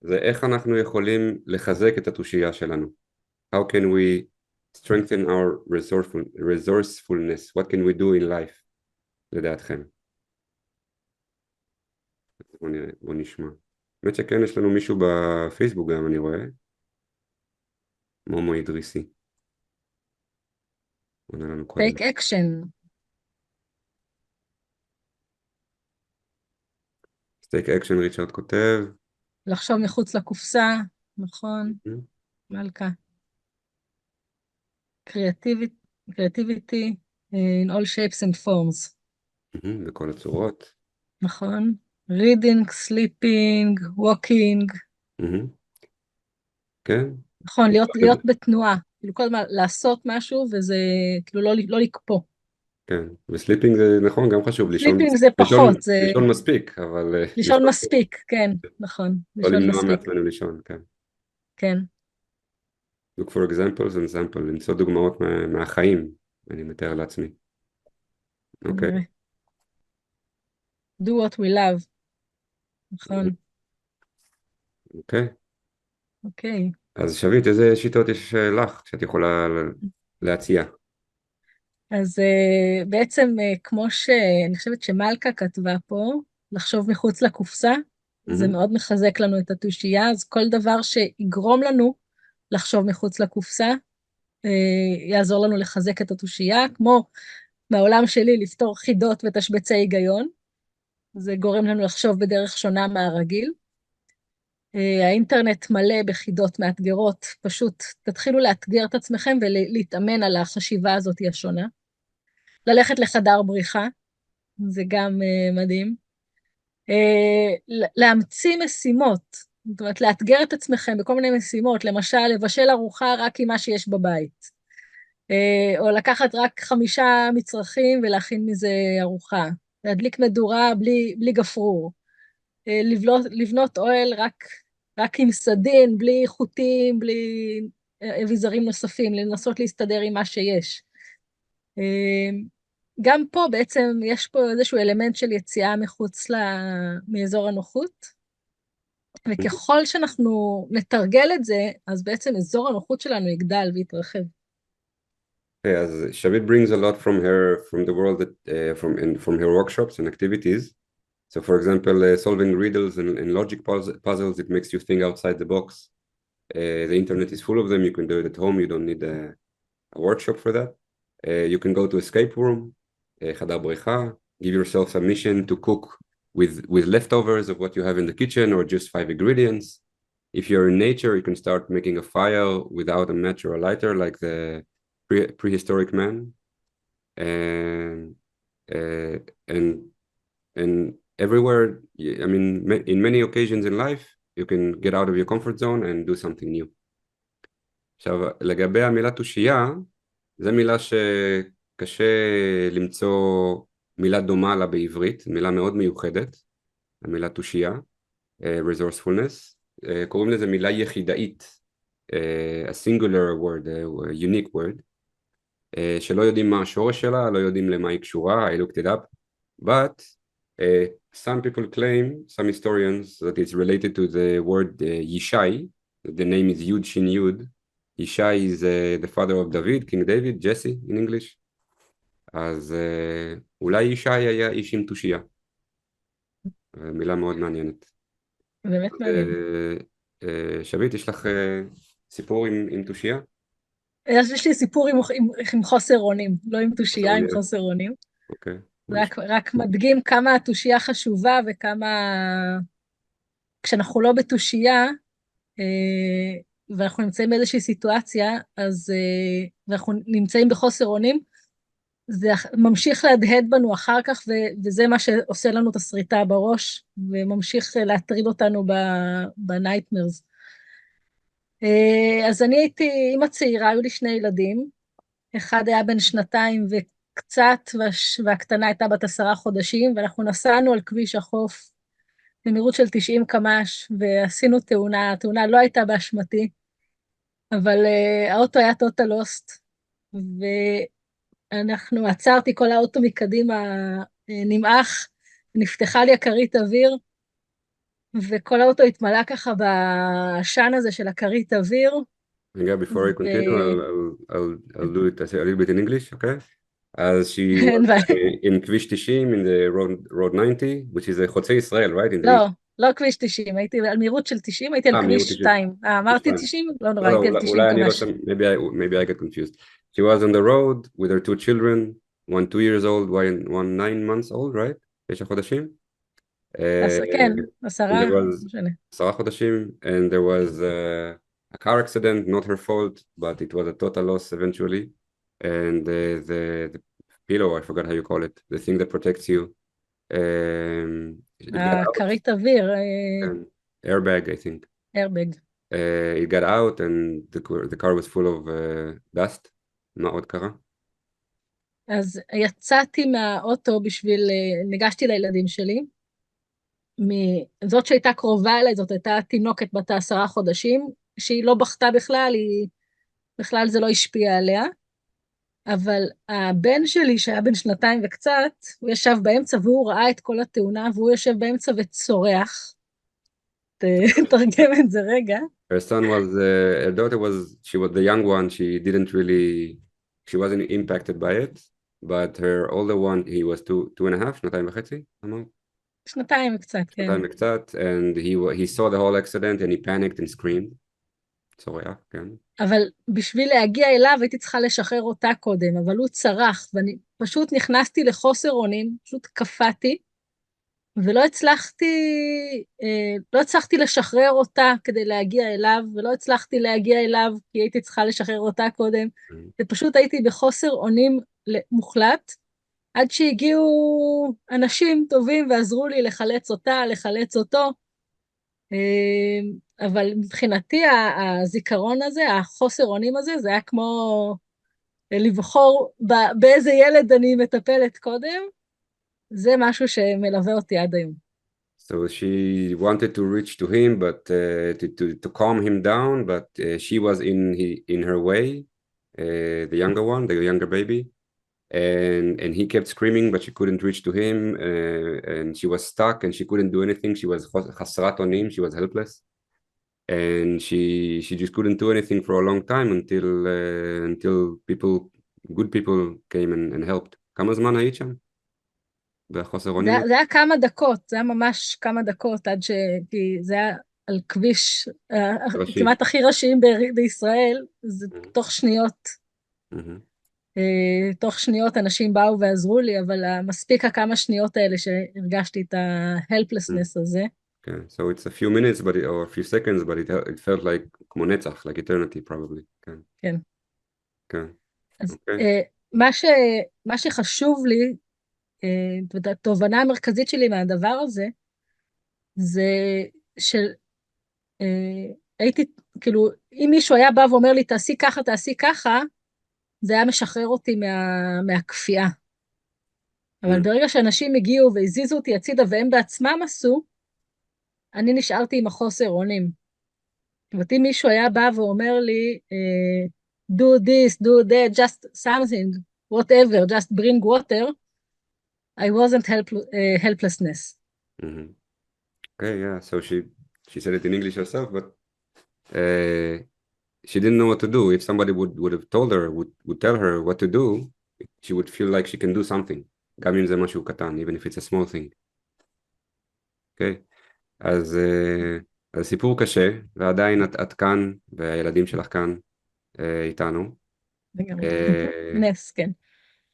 זה איך אנחנו יכולים לחזק את התושייה שלנו. How can we strengthen our resourcefulness? What can we do in life? לדעתכם. בוא נשמע. באמת שכן, יש לנו מישהו בפייסבוק גם, אני רואה. מומו אידריסי. Take action. Take action, ריצ'רד כותב. לחשוב מחוץ לקופסה, נכון, מלכה. Creativity in all shapes and forms. בכל הצורות. נכון. reading, sleeping, walking. כן. נכון, להיות בתנועה. כאילו כל הזמן לעשות משהו וזה כאילו לא לקפוא. כן, וסליפינג זה נכון, גם חשוב. סליפינג זה פחות. לישון מספיק, אבל... לישון מספיק, כן, נכון. לא למנוע מעצמנו לישון, כן. כן. Look for examples and sample, למצוא דוגמאות מהחיים, אני מתאר לעצמי. אוקיי. Do what we love. נכון. אוקיי. אוקיי. אז שביט, איזה שיטות יש לך שאת יכולה להציע? אז בעצם כמו שאני חושבת שמלכה כתבה פה, לחשוב מחוץ לקופסה, זה מאוד מחזק לנו את התושייה, אז כל דבר שיגרום לנו לחשוב מחוץ לקופסה, יעזור לנו לחזק את התושייה, כמו מהעולם שלי לפתור חידות ותשבצי היגיון, זה גורם לנו לחשוב בדרך שונה מהרגיל. האינטרנט מלא בחידות מאתגרות, פשוט תתחילו לאתגר את עצמכם ולהתאמן על החשיבה הזאת השונה. ללכת לחדר בריחה, זה גם מדהים. להמציא משימות, זאת אומרת, לאתגר את עצמכם בכל מיני משימות, למשל, לבשל ארוחה רק עם מה שיש בבית, או לקחת רק 5 מצרכים ולהכין מזה ארוחה, להדליק מדורה בלי גפרור, לבנות אוהל רק עם סדין, בלי חוטים, בלי אביזרים נוספים, לנסות להסתדר עם מה שיש. גם פה בעצם יש פה איזשהו אלמנט של יציאה מחוץ מאזור הנוחות, וככל שאנחנו נתרגל את זה, אז בעצם אזור הנוחות שלנו יגדל ויתרחב. Okay, as Shavit brings a lot from the world that from her workshops and activities. So, for example, solving riddles and logic puzzles, it makes you think outside the box. The internet is full of them. You can do it at home. You don't need a workshop for that. You can go to escape room, חדר בריחה, give yourself a mission to cook with leftovers of what you have in the kitchen or just 5 ingredients. If you're in nature, you can start making a fire without a match or a lighter, like the prehistoric man. Uh, and everywhere, I mean, in many occasions in life, you can get out of your comfort zone and do something new. עכשיו, לגבי המילה תושייה, זו מילה שקשה למצוא מילה דומה לה בעברית, מילה מאוד מיוחדת, המילה תושייה, resourcefulness, קוראים לזה מילה יחידאית, a singular word, a unique word, שלא יודעים מה השורש שלה, לא יודעים למה היא קשורה, I looked it up, but some people claim, some historians, that it's related to the word Yishai, the name is Yud Shin Yud. Yishai is the father of David, King David, Jesse in English. אז אולי ישי היה איש עם תושייה. מילה מאוד מעניינת. באמת מעניין. שביט, יש לך סיפור עם תושייה? יש לי סיפור עם חוסר אונים, לא עם תושייה, עם חוסר אונים. אוקיי. רק מדגים כמה התושייה חשובה וכמה... כשאנחנו לא בתושייה, ואנחנו נמצאים באיזושהי סיטואציה, אז ואנחנו נמצאים בחוסר אונים, זה ממשיך להדהד בנו אחר כך, וזה מה שעושה לנו את הסריטה בראש, וממשיך להטריד אותנו בנייטמרס. אז אני הייתי אמא צעירה, היו לי 2 ילדים, אחד היה בן 2 וקצת, והקטנה הייתה בת 10 חודשים, ואנחנו נסענו על כביש החוף, במהירות של 90 קמ"ש, ועשינו תאונה, התאונה לא הייתה באשמתי, אבל האוטו היה טוטל לוסט, ואנחנו עצרתי, כל האוטו מקדימה נמעך, נפתחה לי הכרית אוויר, וכל האוטו התמלא ככה בשן הזה של הכרית אוויר. רגע, before I continue, I'll do it a little bit in English, okay? As she was in כביש 90, in the road 90, which is חוצה ישראל, right? לא כביש 90, הייתי על מהירות של 90, הייתי על כביש 2. אמרתי 90? לא נורא, הייתי על 90 קמ"ש. Maybe I get confused. She was on the road with her 2 children, one 2 years old, one 9 months old, right? 9 חודשים? כן, 10 חודשים, and there was a car accident, not her fault, but it was a total loss eventually, and the pillow, I forgot how you call it, the thing that protects you, כרית אוויר, airbag, I think. airbag. It got out and the car was full of dust. מה עוד קרה? אז יצאתי מהאוטו ניגשתי לילדים שלי, זאת שהייתה קרובה אליי, זאת הייתה תינוקת בת 10 חודשים, שהיא לא בכתה בכלל, בכלל זה לא השפיע עליה, אבל הבן שלי, שהיה בן 2 וקצת, הוא ישב באמצע והוא ראה את כל התאונה, והוא יושב באמצע וצורח. תרגם את זה רגע. Her son was, her daughter was, she was the young one, she wasn't impacted by it, but her older one, he was 2.5, 2.5, אמרת? 2 וקצת, כן. 2 וקצת, and he saw the whole accident and he panicked and screamed. צורח, כן. אבל בשביל להגיע אליו הייתי צריכה לשחרר אותה קודם, אבל הוא צרח, ואני פשוט נכנסתי לחוסר אונים, פשוט קפאתי, ולא הצלחתי לשחרר אותה כדי להגיע אליו, ולא הצלחתי להגיע אליו כי הייתי צריכה לשחרר אותה קודם, ופשוט הייתי בחוסר אונים מוחלט, עד שהגיעו אנשים טובים ועזרו לי לחלץ אותה, לחלץ אותו, אבל מבחינתי הזיכרון הזה, החוסר אונים הזה, זה היה כמו לבחור באיזה ילד אני מטפלת קודם, זה משהו שמלווה אותי עד היום. So she wanted to reach to him, but to calm him down, but she was in her way, the younger one, the younger baby, and he kept screaming, but she couldn't reach to him, and she was stuck, and she couldn't do anything. She was חסרת אונים, she was helpless, and she just couldn't do anything for a long time until people good people came and helped. כמה זמן היית שם? בחוסר אונים? זה היה כמה דקות, זה היה ממש כמה דקות, עד כי זה היה על כביש ראשי. כמעט הכי ראשיים בישראל, זה תוך שניות. תוך שניות אנשים באו ועזרו לי, אבל מספיק הכמה שניות האלה שהרגשתי את ה-helplessness הזה. כן, so it's a few minutes or a few seconds, but it felt like כמו נצח, like eternity probably. כן. כן. כן. אז Okay. מה שחשוב לי, התובנה המרכזית שלי מהדבר הזה, זה של, הייתי, כאילו, אם מישהו היה בא ואומר לי, תעשי ככה, זה היה משחרר אותי מהכפייה. אבל ברגע שאנשים הגיעו והזיזו אותי הצידה והם בעצמם עשו, אני נשארתי עם החוסר אונים. ואם מישהו היה בא ואומר לי, do this, do that, just something, whatever, just bring water, I wasn't helplessness. Okay, yeah, so she said it in English herself, but she didn't know what to do. If somebody would have told her, would tell her what to do, she would feel like she can do something. גם אם זה משהו קטן, even if it's a small thing. Okay, אז סיפור קשה, ועדיין את כאן, והילדים שלך כאן איתנו. נס, כן.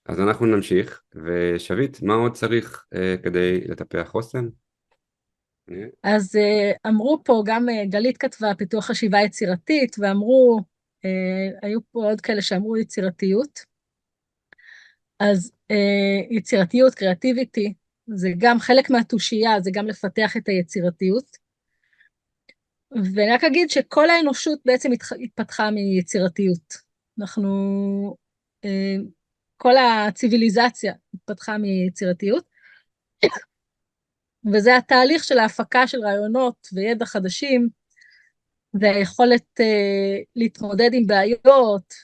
אז אנחנו נמשיך, ושביט, מה עוד צריך כדי לטפח חוסן? אז אמרו פה, גם גלית כתבה פיתוח חשיבה יצירתית, ואמרו, היו פה עוד כאלה שאמרו יצירתיות. אז יצירתיות, קריאטיביטי, זה גם חלק מהתושייה, זה גם לפתח את היצירתיות. ואני רק אגיד שכל האנושות בעצם התפתחה מיצירתיות. כל הציביליזציה התפתחה מיצירתיות. וזה התהליך של ההפקה של רעיונות וידע חדשים, והיכולת להתמודד עם בעיות,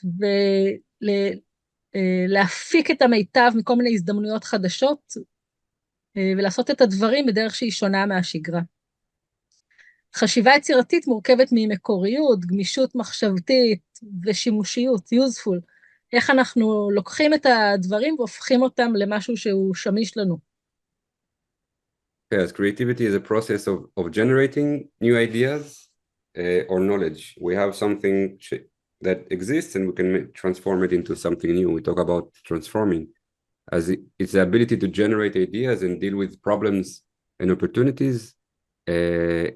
ולהפיק את המיטב מכל מיני הזדמנויות חדשות, ולעשות את הדברים בדרך שהיא שונה מהשגרה. חשיבה יצירתית מורכבת ממקוריות, גמישות מחשבתית ושימושיות, useful. איך אנחנו לוקחים את הדברים והופכים אותם למשהו שהוא שמיש לנו. Yes, creativity is a process of generating new ideas or knowledge. We have something that exists and we can transform it into something new. We talk about transforming as it's the ability to generate ideas and deal with problems and opportunities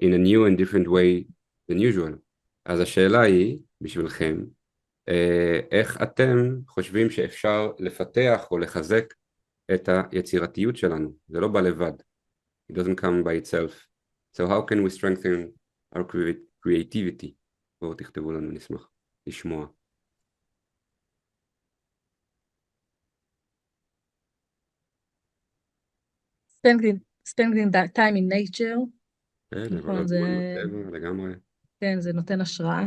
in a new and different way than usual. אז השאלה היא, בשבילכם, איך אתם חושבים שאפשר לפתח או לחזק את היצירתיות שלנו? זה לא בא לבד. It doesn't come by itself. So how can we strengthen our creativity? בואו תכתבו לנו, נשמח לשמוע. Spending that time in nature. נכון, זה לגמרי. כן, זה נותן השראה.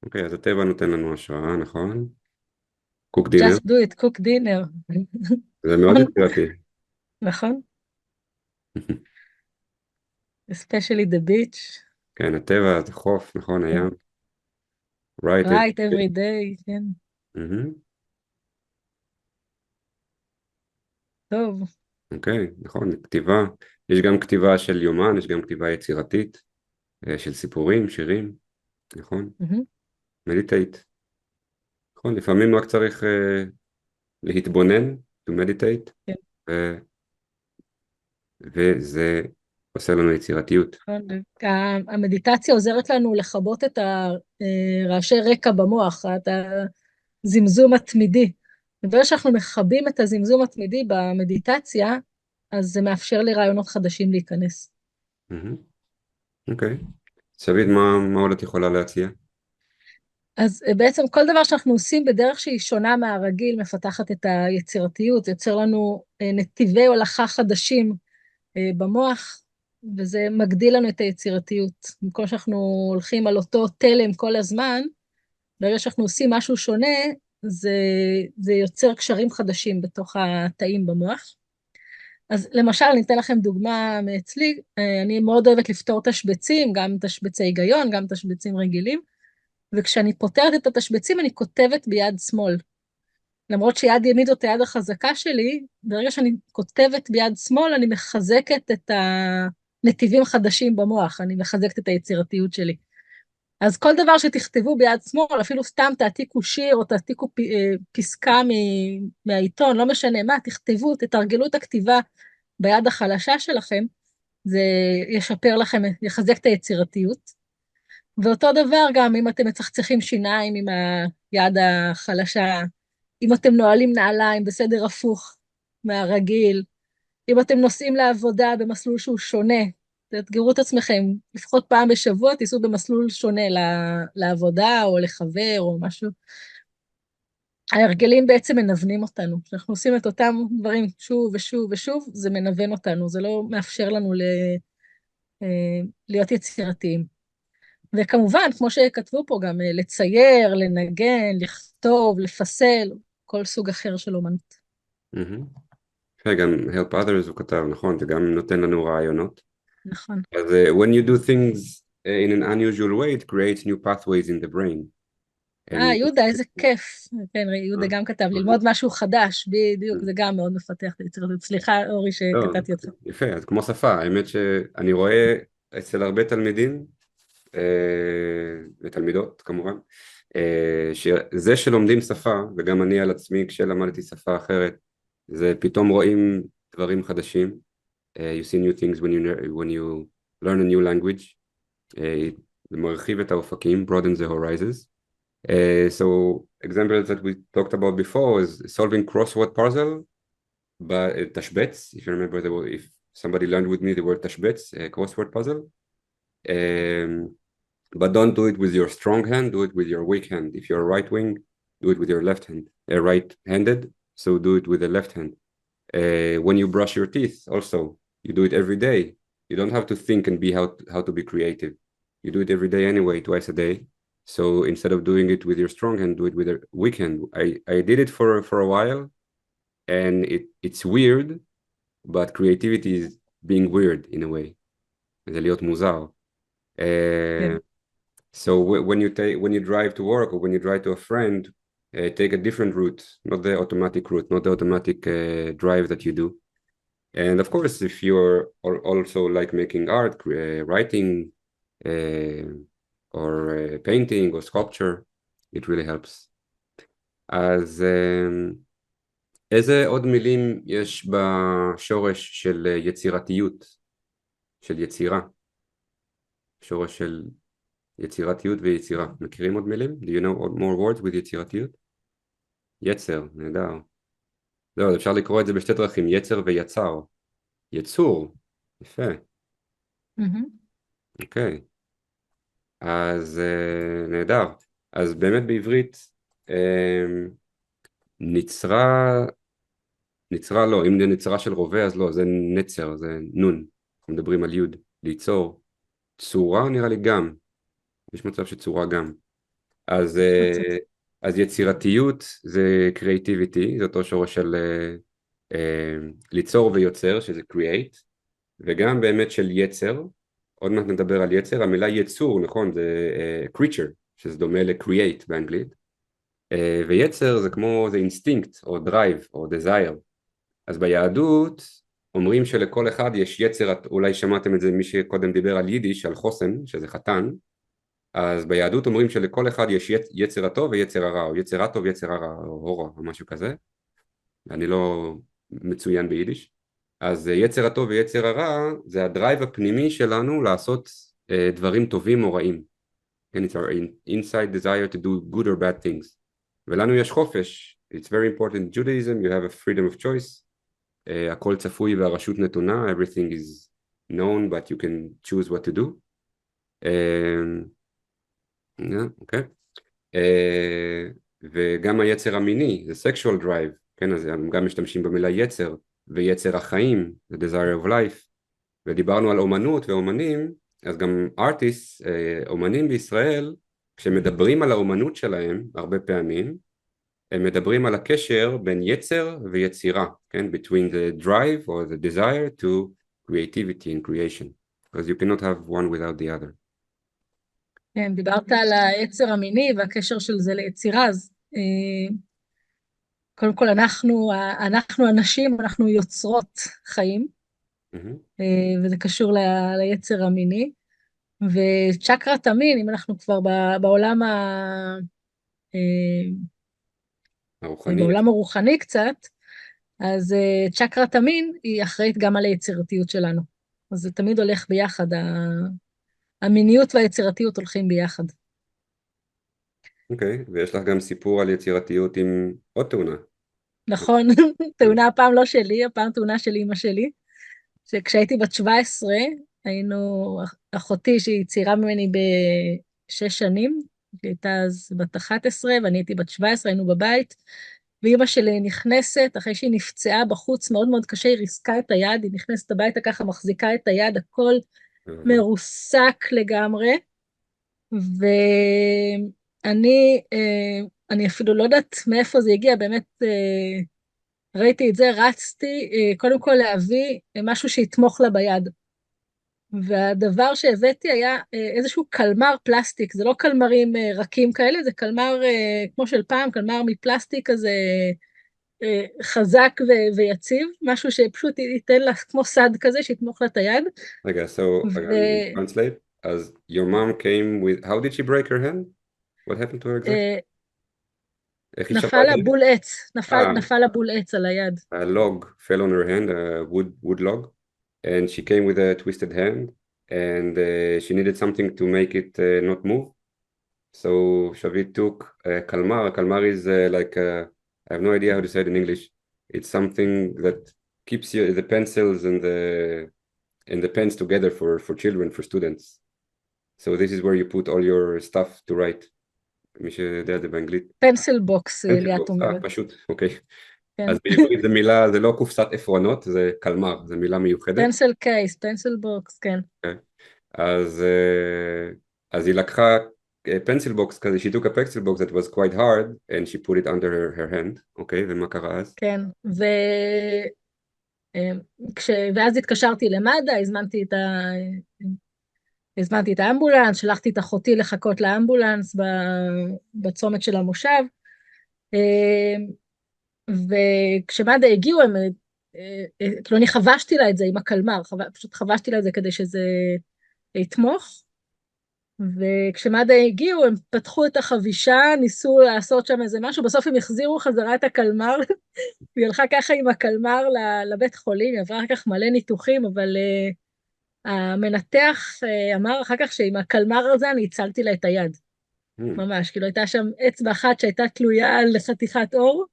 אוקיי, אז הטבע נותן לנו השראה, נכון? cook dinner. Just do it, cook dinner. זה מאוד יצירתי. נכון. Especially the beach. כן, הטבע, זה חוף, נכון, הים. Right, every day, כן. טוב. אוקיי, נכון, כתיבה. יש גם כתיבה של יומן, יש גם כתיבה יצירתית, של סיפורים, שירים, נכון? מדיטייט. נכון, לפעמים רק צריך להתבונן, to meditate, וזה עושה לנו יצירתיות. המדיטציה עוזרת לנו לכבות את הרעשי רקע במוח, את הזמזום התמידי. וברגע שאנחנו מכבים את הזמזום התמידי במדיטציה, אז זה מאפשר לי רעיונות חדשים להיכנס. אוקיי. שביט, מה עוד את יכולה להציע? אז בעצם כל דבר שאנחנו עושים בדרך שהיא שונה מהרגיל, מפתחת את היצירתיות, יוצר לנו נתיבי הולכה חדשים במוח, וזה מגדיל לנו את היצירתיות. במקום שאנחנו הולכים על אותו תלם כל הזמן, ברגע שאנחנו עושים משהו שונה, זה יוצר קשרים חדשים בתוך התאים במוח. אז למשל, אני אתן לכם דוגמה מאצלי, אני מאוד אוהבת לפתור תשבצים, גם תשבצי היגיון, גם תשבצים רגילים, וכשאני פותרת את התשבצים, אני כותבת ביד שמאל. למרות שיד ימין זאת היד החזקה שלי, ברגע שאני כותבת ביד שמאל, אני מחזקת את הנתיבים חדשים במוח, אני מחזקת את היצירתיות שלי. אז כל דבר שתכתבו ביד שמאל, אפילו סתם תעתיקו שיר או תעתיקו פסקה מהעיתון, לא משנה מה, תכתבו, תתרגלו את הכתיבה ביד החלשה שלכם, זה ישפר לכם, יחזק את היצירתיות. ואותו דבר גם אם אתם מצחצחים שיניים עם היד החלשה, אם אתם נועלים נעליים בסדר הפוך מהרגיל, אם אתם נוסעים לעבודה במסלול שהוא שונה, תאתגרו את עצמכם, לפחות פעם בשבוע תיסעו במסלול שונה לעבודה או לחבר או משהו. ההרגלים בעצם מנוונים אותנו, כשאנחנו עושים את אותם דברים שוב ושוב ושוב, זה מנוון אותנו, זה לא מאפשר לנו להיות יצירתיים. וכמובן, כמו שכתבו פה, גם לצייר, לנגן, לכתוב, לפסל, כל סוג אחר של אומנות. גם help others הוא כתב, נכון, זה גם נותן לנו רעיונות. נכון. אז when you do things in an unusual way, it creates new pathways in the brain. יהודה, איזה כיף. כן, יהודה גם כתב, ללמוד משהו חדש, בדיוק, זה גם מאוד מפתח את היצירתיות. סליחה, אורי, שקטעתי אותך. יפה, אז כמו שפה, האמת שאני רואה אצל הרבה תלמידים, ותלמידות כמובן, שזה שלומדים שפה, וגם אני על עצמי כשלמדתי שפה אחרת, זה פתאום רואים דברים חדשים. You see new things when you learn a new language. זה מרחיב את האופקים, broadens the horizons. So examples that we talked about before is solving crossword puzzle, but tashbetz, if you remember the word, if somebody learned with me the word tashbetz, crossword puzzle. But don't do it with your strong hand, do it with your weak hand. If you're right wing, do it with your left hand. Right-handed, so do it with the left hand. When you brush your teeth also, you do it every day. You don't have to think and be how to be creative. You do it every day anyway, twice a day. So instead of doing it with your strong hand, do it with a weak hand. I did it for a while, and it's weird, but creativity is being weird in a way. זה להיות מוזר. So when you drive to work or when you drive to a friend, take a different route, not the automatic route, not the automatic drive that you do. And of course, if you're also like making art, writing, or painting or sculpture, it really helps. אז איזה עוד מילים יש בשורש של יצירתיות, של יצירה? שורש של יצירתיות ויצירה. מכירים עוד מילים? Do you know more words with יצירתיות? יצר, נהדר. לא, אפשר לקרוא את זה בשתי דרכים, יצר ויצר. יצור, יפה. אוקיי. אז נהדר. אז באמת בעברית נצרה לא, אם זה נצרה של רובה אז לא, זה נצר, זה נון. אנחנו מדברים על יוד, ליצור. צורה נראה לי גם. יש מצב שצורה גם. אז יצירתיות זה creativity, זה אותו שורש של ליצור ויוצר, שזה create, וגם באמת של יצר, עוד מעט נדבר על יצר, המילה יצור, נכון, זה creature, שזה דומה ל-create באנגלית, ויצר זה כמו, זה אינסטינקט, או drive, או desire. אז ביהדות אומרים שלכל אחד יש יצר, אולי שמעתם את זה מי שקודם דיבר על יידיש, על חוסן, שזה חתן, אז ביהדות אומרים שלכל אחד יש יצר הטוב ויצר הרע, או יצר הטוב ויצר הרע, או הורה, או משהו כזה. אני לא מצוין ביידיש. אז יצר הטוב ויצר הרע זה הדרייב הפנימי שלנו לעשות דברים טובים או רעים. And it's our inside desire to do good or bad things. ולנו יש חופש. It's very important in Judaism, you have a freedom of choice. הכל צפוי והרשות נתונה, everything is known, but you can choose what to do. אוקיי. וגם היצר המיני, זה sexual drive, כן, אז הם גם משתמשים במילה יצר, ויצר החיים, the desire of life, ודיברנו על אומנות ואומנים, אז גם artists, אומנים בישראל, כשמדברים על האומנות שלהם, הרבה פעמים, הם מדברים על הקשר בין יצר ויצירה, כן, between the drive or the desire to creativity and creation, because you cannot have one without the other. כן, דיברת על היצר המיני והקשר של זה ליצירה, אז קודם כל אנחנו הנשים, אנחנו יוצרות חיים, מהמם. וזה קשור ליצר המיני. וצ'קרת המין, אם אנחנו כבר בעולם אה, הרוחני. בעולם הרוחני קצת, אז צ'קרת המין היא אחראית גם על היצירתיות שלנו. אז זה תמיד הולך ביחד, המיניות והיצירתיות הולכים ביחד. אוקיי, ויש לך גם סיפור על יצירתיות עם עוד תאונה. נכון, תאונה הפעם לא שלי, הפעם תאונה של אימא שלי, שכשהייתי בת 17, היינו, אחותי שהיא צעירה ממני ב6 שנים, היא הייתה אז בת 11 ואני הייתי בת 17, היינו בבית, ואימא שלי נכנסת, אחרי שהיא נפצעה בחוץ מאוד מאוד קשה, היא ריסקה את היד, היא נכנסת הביתה ככה, מחזיקה את היד, הכל מרוסק לגמרי, ואני אפילו לא יודעת מאיפה זה הגיע, באמת ראיתי את זה, רצתי קודם כל להביא משהו שיתמוך לה ביד. והדבר שהבאתי היה איזשהו קלמר פלסטיק, זה לא קלמרים רכים כאלה, זה קלמר כמו של פעם, קלמר מפלסטיק כזה חזק ויציב, משהו שפשוט ייתן לה כמו סד כזה, שיתמוך לה את היד. רגע, so again, translate. As your mom came with, how did she break her hand? What happened to her exactly? איך היא שברה נפל את לה היד? בול עץ, אה, נפל לה בול עץ על היד. a log fell on her hand, a wood log, and she came with a twisted hand, and she needed something to make it not move. So Shavit took kalmar. Kalmar is like I have no idea how to say it in English. It's something that keeps you the pencils and the pens together for children, for students. So this is where you put all your stuff to write. מי שיודע את זה באנגלית. פנסל בוקס, פנסל ליאת בוקס, אומרת. פשוט, אוקיי. כן. אז בעברית זה מילה, זה לא קופסת עפרונות, זה קלמר, זה מילה מיוחדת. פנסל קייס, פנסל בוקס, כן. Okay. אז היא לקחה פנסיל בוקס כזה, she took a pencil box that was quite hard and she put it under her hand, אוקיי, ומה קרה אז? כן, ואז התקשרתי למד"א, הזמנתי את האמבולנס, שלחתי את אחותי לחכות לאמבולנס בצומת של המושב, וכשמד"א הגיעו, כאילו אני חבשתי לה את זה עם הקלמר, פשוט חבשתי לה את זה כדי שזה יתמוך, וכשמד"א הגיעו, הם פתחו את החבישה, ניסו לעשות שם איזה משהו, בסוף הם החזירו חזרה את הקלמר, והיא הלכה ככה עם הקלמר לבית חולים, היא עברה אחר כך מלא ניתוחים, אבל המנתח אמר אחר כך שעם הקלמר הזה אני הצלתי לה את היד, ממש, כאילו הייתה שם אצבע אחת שהייתה תלויה על חתיכת אור,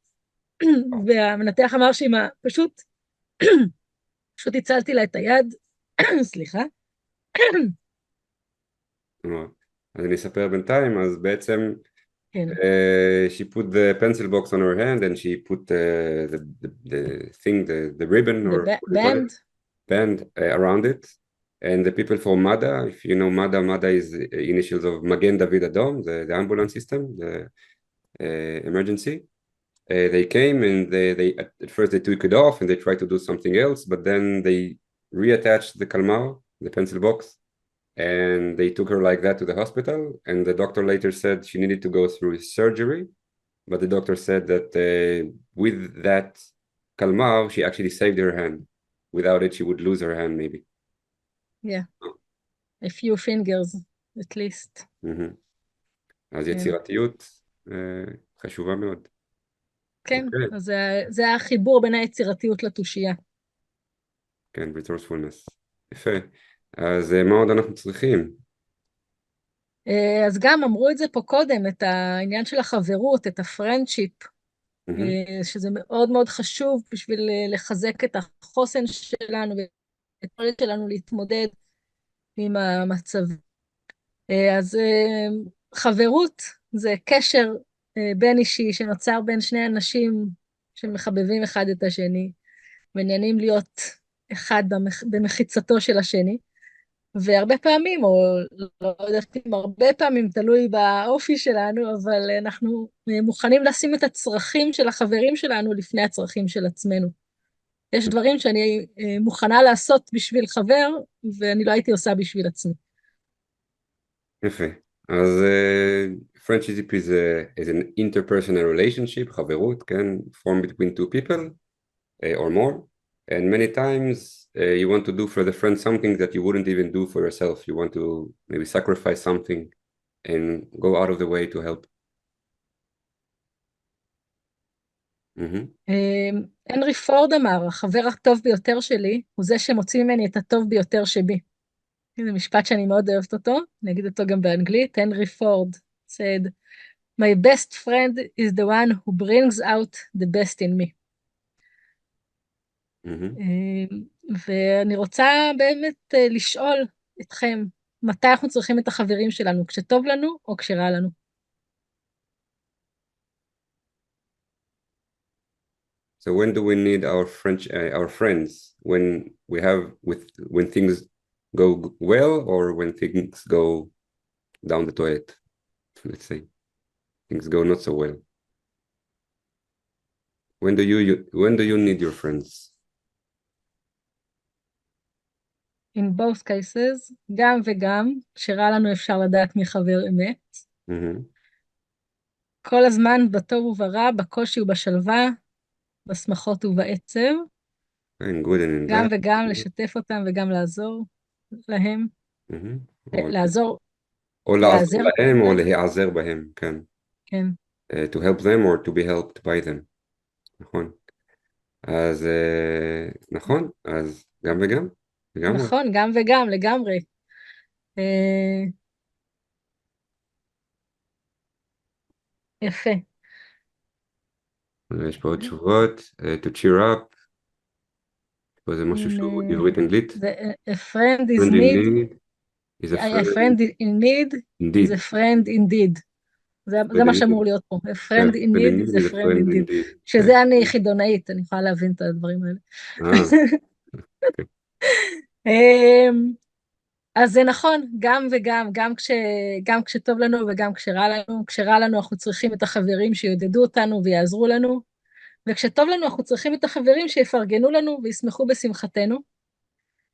והמנתח אמר פשוט הצלתי לה את היד, סליחה. אז אני אספר בינתיים, אז בעצם כן. she put the pencil box on her hand and she put the thing, the ribbon or band around it, and the people from MADA, if you know MADA is the initials of Magen David Adom, the ambulance system, the emergency. They came and they at first they took it off and they tried to do something else, but then they reattached the kalmar, the pencil box, and they took her like that to the hospital, and the doctor later said she needed to go through surgery, but the doctor said that with that kalmar she actually saved her hand. Without it she would lose her hand maybe. Yeah, a few fingers at least. אז יצירתיות חשובה מאוד. כן, אז זה החיבור בין היצירתיות לתושייה. כן, resourcefulness. יפה. אז מה עוד אנחנו צריכים? אז גם אמרו את זה פה קודם, את העניין של החברות, את הפרנדשיפ, שזה מאוד מאוד חשוב בשביל לחזק את החוסן שלנו ואת היכולת שלנו להתמודד עם המצב. אז חברות זה קשר בין אישי שנוצר בין שני אנשים שמחבבים אחד את השני, מעוניינים להיות אחד במחיצתו של השני, והרבה פעמים, או לא יודעת אם הרבה פעמים, תלוי באופי שלנו, אבל אנחנו מוכנים לשים את הצרכים של החברים שלנו לפני הצרכים של עצמנו. יש דברים שאני מוכנה לעשות בשביל חבר, ואני לא הייתי עושה בשביל עצמי. יפה. אז friendship is an interpersonal relationship, חברות, כן, formed between two people or more, and many times you want to do for the friend something that you wouldn't even do for yourself. You want to maybe sacrifice something and go out of the way to help. Mm-hmm. הנרי פורד אמר, החבר הטוב ביותר שלי הוא זה שמוציא ממני את הטוב ביותר שבי. זה משפט שאני מאוד אוהבת אותו, אני אגיד אותו גם באנגלית. הנרי פורד said, My best friend is the one who brings out the best in me. Mm-hmm. ואני רוצה באמת לשאול אתכם, מתי אנחנו צריכים את החברים שלנו, כשטוב לנו או כשרע לנו? So when do we need our friends? When things go well, or when things go down the toilet? Let's say things go not so well. When do you need your friends? In both cases, גם וגם, כשרע לנו אפשר לדעת מי חבר אמת. Mm-hmm. כל הזמן בטוב וברע, בקושי ובשלווה, בשמחות ובעצב. And good and in גם bad. וגם, לשתף אותם וגם לעזור להם. Mm-hmm. לעזור, או לעזור להיעזר להם או בהם. להיעזר בהם, כן. כן. To help them or to be helped by them. נכון. אז נכון, אז גם וגם, לגמרי. נכון, גם וגם, לגמרי. יפה. יש פה עוד תשובות. To cheer up. פה זה משהו שהוא עברית אנגלית. A friend is Friend in need, need is a a friend friend in need is a indeed. friend indeed. זה Friend מה in שאמור need. להיות פה. A כן, friend in friend in need need is a is a friend friend indeed. indeed. כן. שזה אני חידונאית, אני יכולה להבין את הדברים האלה. אוקיי. אז זה נכון, גם וגם, גם כשטוב לנו וגם כשרע לנו. כשרע לנו אנחנו צריכים את החברים שיודדו אותנו ויעזרו לנו, וכשטוב לנו אנחנו צריכים את החברים שיפרגנו לנו וישמחו בשמחתנו.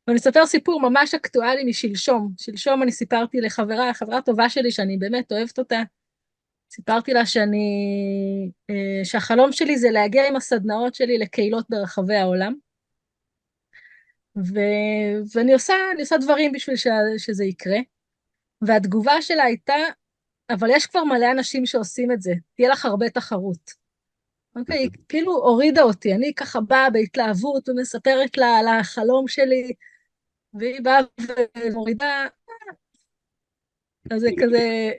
ואני אספר סיפור ממש אקטואלי משלשום. שלשום אני סיפרתי לחברה, חברה טובה שלי שאני באמת אוהבת אותה, סיפרתי לה שהחלום שלי זה להגיע עם הסדנאות שלי לקהילות ברחבי העולם, ואני עושה דברים בשביל שזה יקרה, והתגובה שלה הייתה, אבל יש כבר מלא אנשים שעושים את זה, תהיה לך הרבה תחרות. אוקיי, היא כאילו הורידה אותי, אני ככה באה בהתלהבות ומספרת לה על החלום שלי, והיא באה ומורידה, אז זה כזה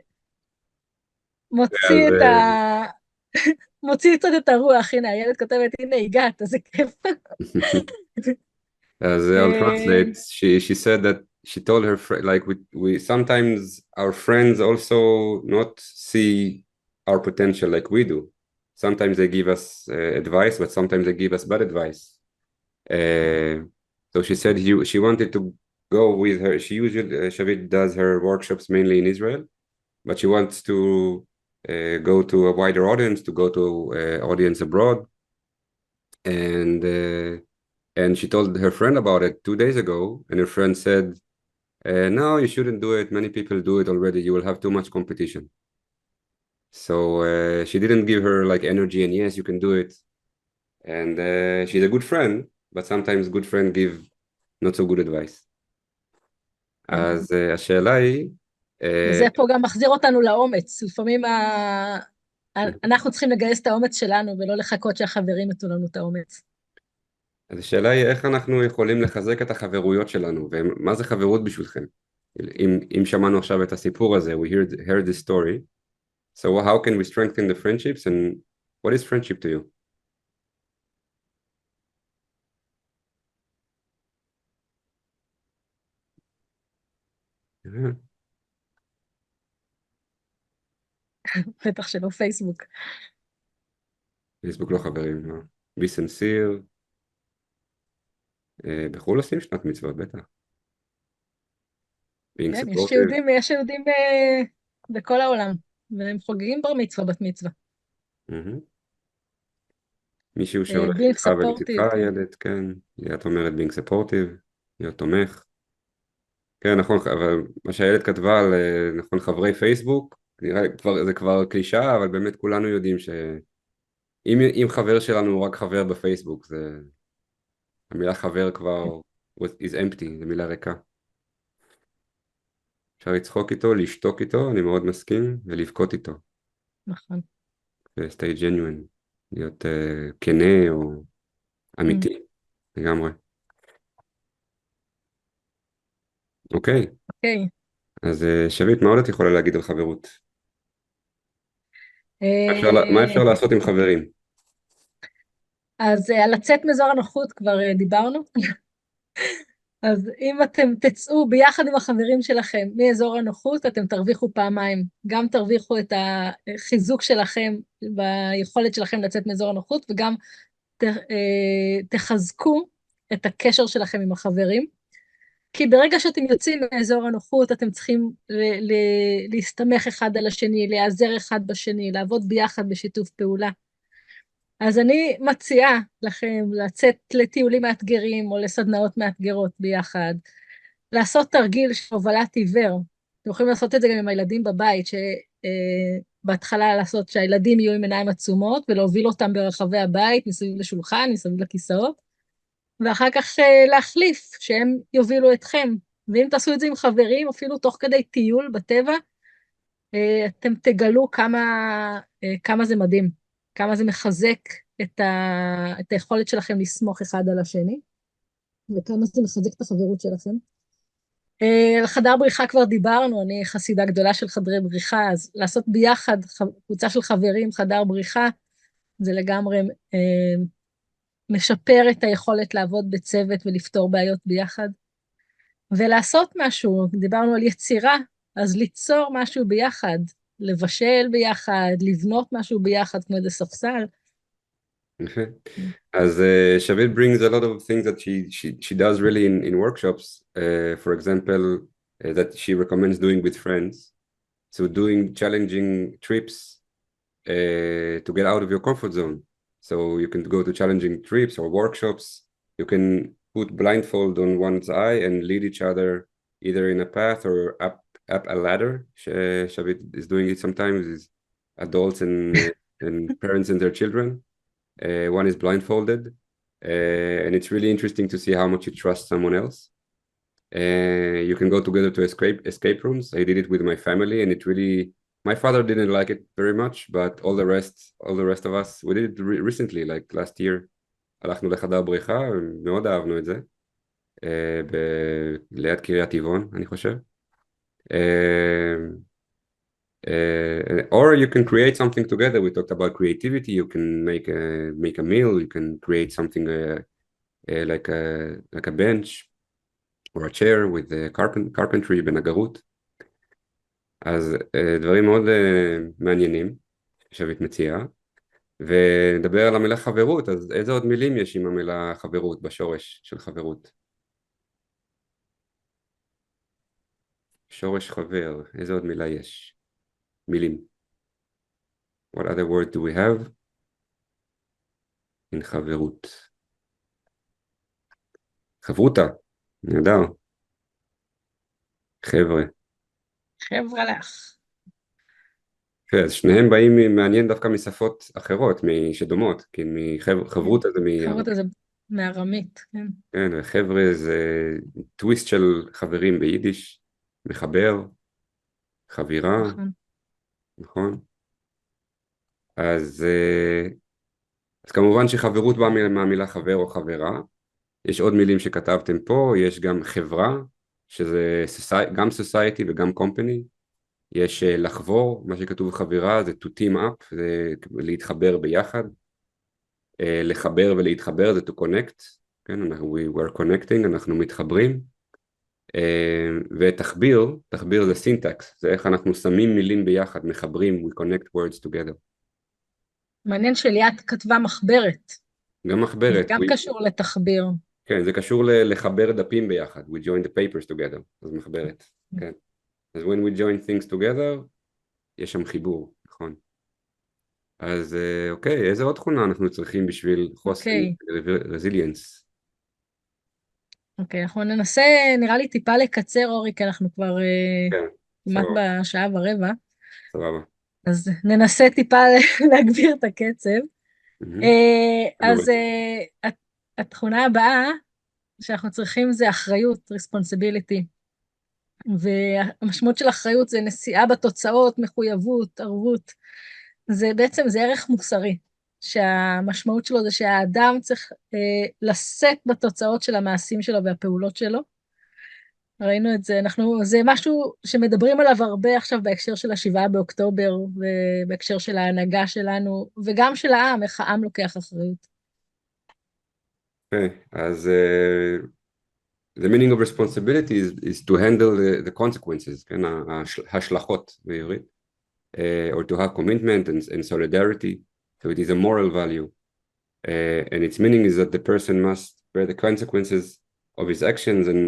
אז מוציא קצת את הרוח. הנה, הילד כותבת, הנה הגעת, אז זה כיף. as I'll translate, she said that she told her friend, like we sometimes our friends also not see our potential like we do. Sometimes they give us advice, but sometimes they give us bad advice. So she said she wanted to go with her. She usually Shavit does her workshops mainly in Israel, but she wants to go to a wider audience, to go to audience abroad, and she told her friend about it 2 days ago, and her friend said, no, you shouldn't do it. Many people do it already. You will have too much competition. So she didn't give her like energy and yes, you can do it. And she's a good friend, but sometimes good friends give not so good advice. אז השאלה היא... וזה פה גם מחזיר אותנו לאומץ. לפעמים אנחנו צריכים לגייס את האומץ שלנו, ולא לחכות שהחברים יתנו לנו את האומץ. אז השאלה היא איך אנחנו יכולים לחזק את החברויות שלנו, ומה זה חברות בשבילכם? אם שמענו עכשיו את הסיפור הזה, we heard this story, so how can we strengthen the friendships, and what is friendship to you? בטח שלא פייסבוק. פייסבוק לא חברים, לא. be sincere, בחו"ל עושים שנת מצוות, בטח. being כן, supportive. יש יהודים בכל העולם, והם חוגגים בר מצווה, בת מצווה. מישהו שהולך being איתך ולצידך supportive, כן. הילד, כן. את אומרת being supportive, להיות תומך. כן, נכון, אבל מה שהילד כתבה על, נכון, חברי פייסבוק, נראה לי זה כבר קלישאה, אבל באמת כולנו יודעים שאם חבר שלנו הוא רק חבר בפייסבוק, המילה חבר כבר is empty, זו מילה ריקה. אפשר לצחוק איתו, לשתוק איתו, אני מאוד מסכים, ולבכות איתו. נכון. stay genuine, להיות כנה או Mm, אמיתי, לגמרי. אוקיי, אוקיי. אז שביט, מה עוד את יכולה להגיד על חברות? מה אפשר אה, לעשות עם חברים? אז על לצאת מאזור הנוחות כבר דיברנו. אז אם אתם תצאו ביחד עם החברים שלכם מאזור הנוחות, אתם תרוויחו פעמיים. גם תרוויחו את החיזוק שלכם ביכולת שלכם לצאת מאזור הנוחות, וגם תחזקו את הקשר שלכם עם החברים. כי ברגע שאתם יוצאים מאזור הנוחות, אתם צריכים להסתמך אחד על השני, להיעזר אחד בשני, לעבוד ביחד בשיתוף פעולה. אז אני מציעה לכם לצאת לטיולים מאתגרים או לסדנאות מאתגרות ביחד, לעשות תרגיל של הובלת עיוור. אתם יכולים לעשות את זה גם עם הילדים בבית, שבהתחלה לעשות שהילדים יהיו עם עיניים עצומות, ולהוביל אותם ברחבי הבית, מסביב לשולחן, מסביב לכיסאות, ואחר כך להחליף, שהם יובילו אתכם. ואם תעשו את זה עם חברים, אפילו תוך כדי טיול בטבע, אתם תגלו כמה זה מדהים, כמה זה מחזק את היכולת שלכם לסמוך אחד על השני, וכמה זה מחזק את החברות שלכם. על חדר בריחה כבר דיברנו, אני חסידה גדולה של חדרי בריחה, אז לעשות ביחד קבוצה של חברים, חדר בריחה, זה לגמרי משפר את היכולת לעבוד בצוות ולפתור בעיות ביחד. ולעשות משהו, דיברנו על יצירה, אז ליצור משהו ביחד, לבשל ביחד, לבנות משהו ביחד, כמו איזה ספסל. יפה. אז Shavit brings a lot of things that she does really in workshops. For example, that she recommends doing with friends. So doing challenging trips to get out of your comfort zone. So you can go to challenging trips or workshops. You can put blindfold on one's eye and lead each other either in a path or up a ladder. Shavit is doing it sometimes with adults and parents and their children. One is blindfolded, and it's really interesting to see how much you trust someone else. You can go together to escape rooms. I did it with my family, and it really. My father didn't like it very much, but all the rest of us, we did it recently, like last year. הלכנו לחדר בריחה, מאוד אהבנו את זה, ליד קריית טבעון, אני חושב. Or you can create something together. We talked about creativity. You can make a meal. You can create something like a bench or a chair with carpentry בנגרות. אז דברים מאוד מעניינים ששביט מציעה. ונדבר על המילה חברות. אז איזה עוד מילים יש עם המילה חברות בשורש של חברות? שורש חבר, איזה עוד מילה יש? מילים. What other word do we have in חברות? חברותה, נהדר. חבר'ה. חבר'ה לך. אז שניהם באים מעניין דווקא משפות אחרות, שדומות, כי חברותה זה חבר'ה מערבית. זה מארמית, כן. כן, וחבר'ה זה טוויסט של חברים ביידיש, מחבר, חבירה, נכון. נכון? אז כמובן שחברות באה מהמילה חבר או חברה. יש עוד מילים שכתבתם פה, יש גם חברה, שזה גם society וגם company. יש לחבור, מה שכתוב חבירה זה to team up, זה להתחבר ביחד. לחבר ולהתחבר זה to connect, כן, we were connecting, אנחנו מתחברים. ותחביר זה syntax, זה איך אנחנו שמים מילים ביחד, מחברים, we connect words together. מעניין שליאת כתבה מחברת. גם מחברת. זה גם קשור לתחביר. כן, זה קשור לחבר דפים ביחד, we join the papers together, אז מחברת, כן. אז when we join things together, יש שם חיבור, נכון. אז אוקיי, איזה עוד תכונה אנחנו צריכים בשביל חוסן, resilience? אוקיי, אנחנו ננסה, נראה לי טיפה לקצר, אורי, כי אנחנו כבר כן, כמעט סבבה, בשעה ורבע, סבבה. אז ננסה טיפה להגביר את הקצב. מהמם. תלוי. אז התכונה הבאה שאנחנו צריכים זה אחריות, responsibility. והמשמעות של אחריות זה נשיאה בתוצאות, מחויבות, ערבות. זה בעצם, זה ערך מוסרי, שהמשמעות שלו זה שהאדם צריך לשאת בתוצאות של המעשים שלו והפעולות שלו. ראינו את זה, זה משהו שמדברים עליו הרבה עכשיו בהקשר של השבעה באוקטובר, ובהקשר של ההנהגה שלנו, וגם של העם, איך העם לוקח אחריות. אז the meaning of responsibility is to handle the consequences, כן, ההשלכות בעברית, or to have commitment and solidarity, so it is a moral value, and its meaning is that the person must bear the consequences of his actions, and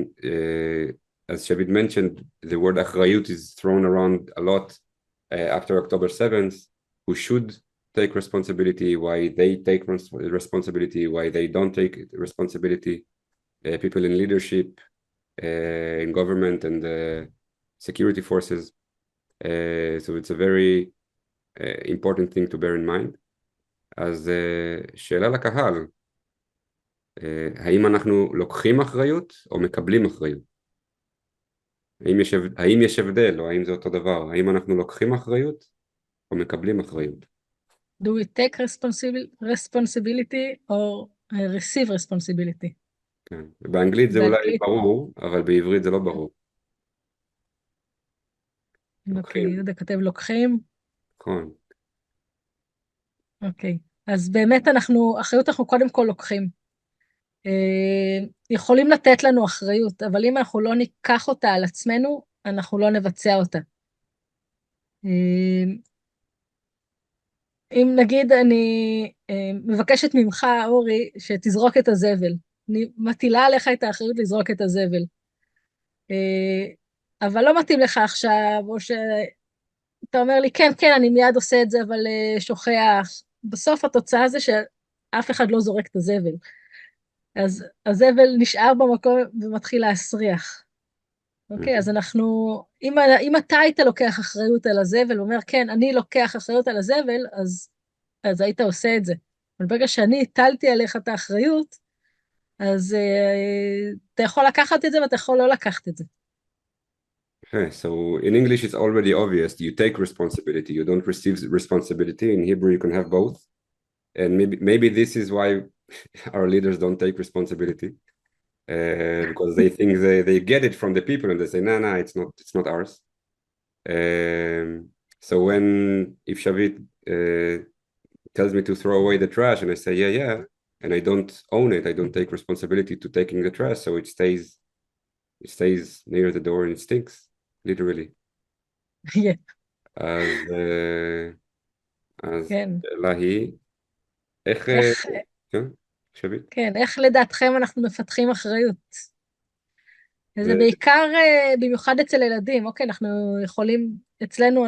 as Shavit mentioned, the word אחריות is thrown around a lot after October 7th, who should take responsibility, why they take responsibility, why they don't take responsibility, people in leadership, in government and security forces. So it's a very important thing to bear in mind. אז שאלה לקהל, האם אנחנו לוקחים אחריות או מקבלים אחריות? האם יש הבדל או האם זה אותו דבר? האם אנחנו לוקחים אחריות או מקבלים אחריות? Do we take responsibility or receive responsibility? כן. באנגלית זה אולי באנגלית, ברור, אבל בעברית זה לא ברור. אוקיי, לוקחים, יהודה כותב לוקחים, נכון. אוקיי. אז באמת אחריות אנחנו קודם כל לוקחים. יכולים לתת לנו אחריות, אבל אם אנחנו לא ניקח אותה על עצמנו, אנחנו לא נבצע אותה. אם נגיד אני מבקשת ממך, אורי, שתזרוק את הזבל. אני מטילה עליך את האחריות לזרוק את הזבל. אבל לא מתאים לך עכשיו, או שאתה אומר לי, כן, כן, אני מיד עושה את זה, אבל שוכח. בסוף התוצאה זה שאף אחד לא זורק את הזבל. אז הזבל נשאר במקום ומתחיל להסריח. אוקיי, אז אם אתה היית לוקח אחריות על הזבל, ואומר, כן, אני לוקח אחריות על הזבל, אז היית עושה את זה. אבל ברגע שאני הטלתי עליך את האחריות, אז אתה יכול לקחת את זה ואתה יכול לא לקחת את זה. Okay, so in English it's already obvious. You take responsibility, you don't receive responsibility. In Hebrew you can have both. And maybe this is why our leaders don't take responsibility. Because they think they get it from the people and they say, no, no, it's not ours. So if Shavit tells me to throw away the trash and I say, yeah, and I don't own it, I don't take responsibility to taking the trash, so it stays near the door and it stinks, literally. אז כן. השאלה היא, איך, כן, שביט? כן, איך לדעתכם אנחנו מפתחים אחריות? זה ו- בעיקר, במיוחד אצל ילדים, אוקיי, אנחנו יכולים, אצלנו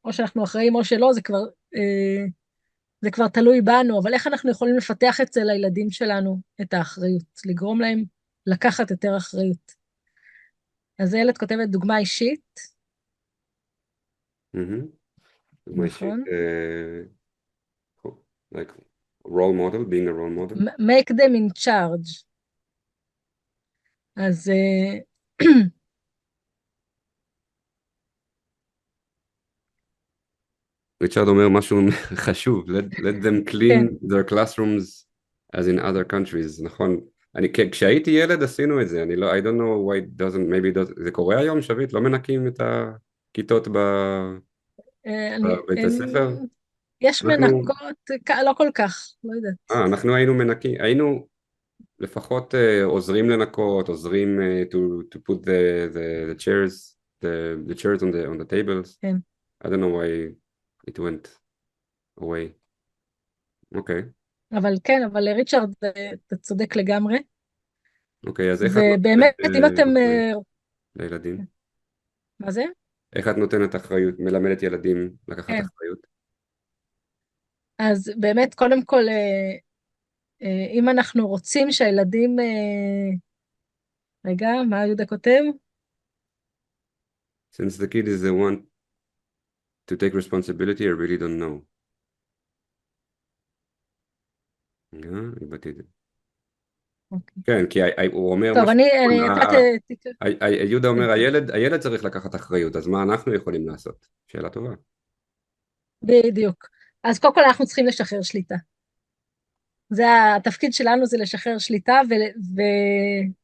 או שאנחנו אחראים או שלא, זה כבר תלוי בנו, אבל איך אנחנו יכולים לפתח אצל הילדים שלנו את האחריות, לגרום להם לקחת יותר אחריות. אז הילד כותבת דוגמה אישית, דוגמה אישית, נכון? like role model, being a role model. Make them in charge. אז ריצ'רד אומר משהו חשוב, let them כן, clean their classrooms as in other countries, נכון? כשהייתי ילד עשינו את זה, אני לא, I don't know why it doesn't, maybe it doesn't, זה קורה היום, שביט? לא מנקים את הכיתות בבית הספר? יש אנחנו, מנקות, לא כל כך, לא יודעת. אנחנו היינו מנקים, היינו לפחות עוזרים לנקות, עוזרים to put the chairs, the chairs on the tables. כן. I don't know why it went away. אוקיי. אבל ריצ'רד, אתה צודק לגמרי. אוקיי, אז איך את ובאמת, נותנת אם אתם... אחריות לילדים? מה זה? איך את נותנת אחריות, מלמדת ילדים לקחת כן. אחריות? אז באמת, קודם כל, אם אנחנו רוצים שהילדים רגע, מה יהודה כותב? Since the kid is the one to take responsibility, I really don't know. איבדתי את זה. אוקיי. כן, כי הוא אומר טוב, משהו, אתה יהודה אומר, תבדוק. הילד צריך לקחת אחריות, אז מה אנחנו יכולים לעשות? שאלה טובה. בדיוק. אז קודם כל אנחנו צריכים לשחרר שליטה. זה התפקיד שלנו, זה לשחרר שליטה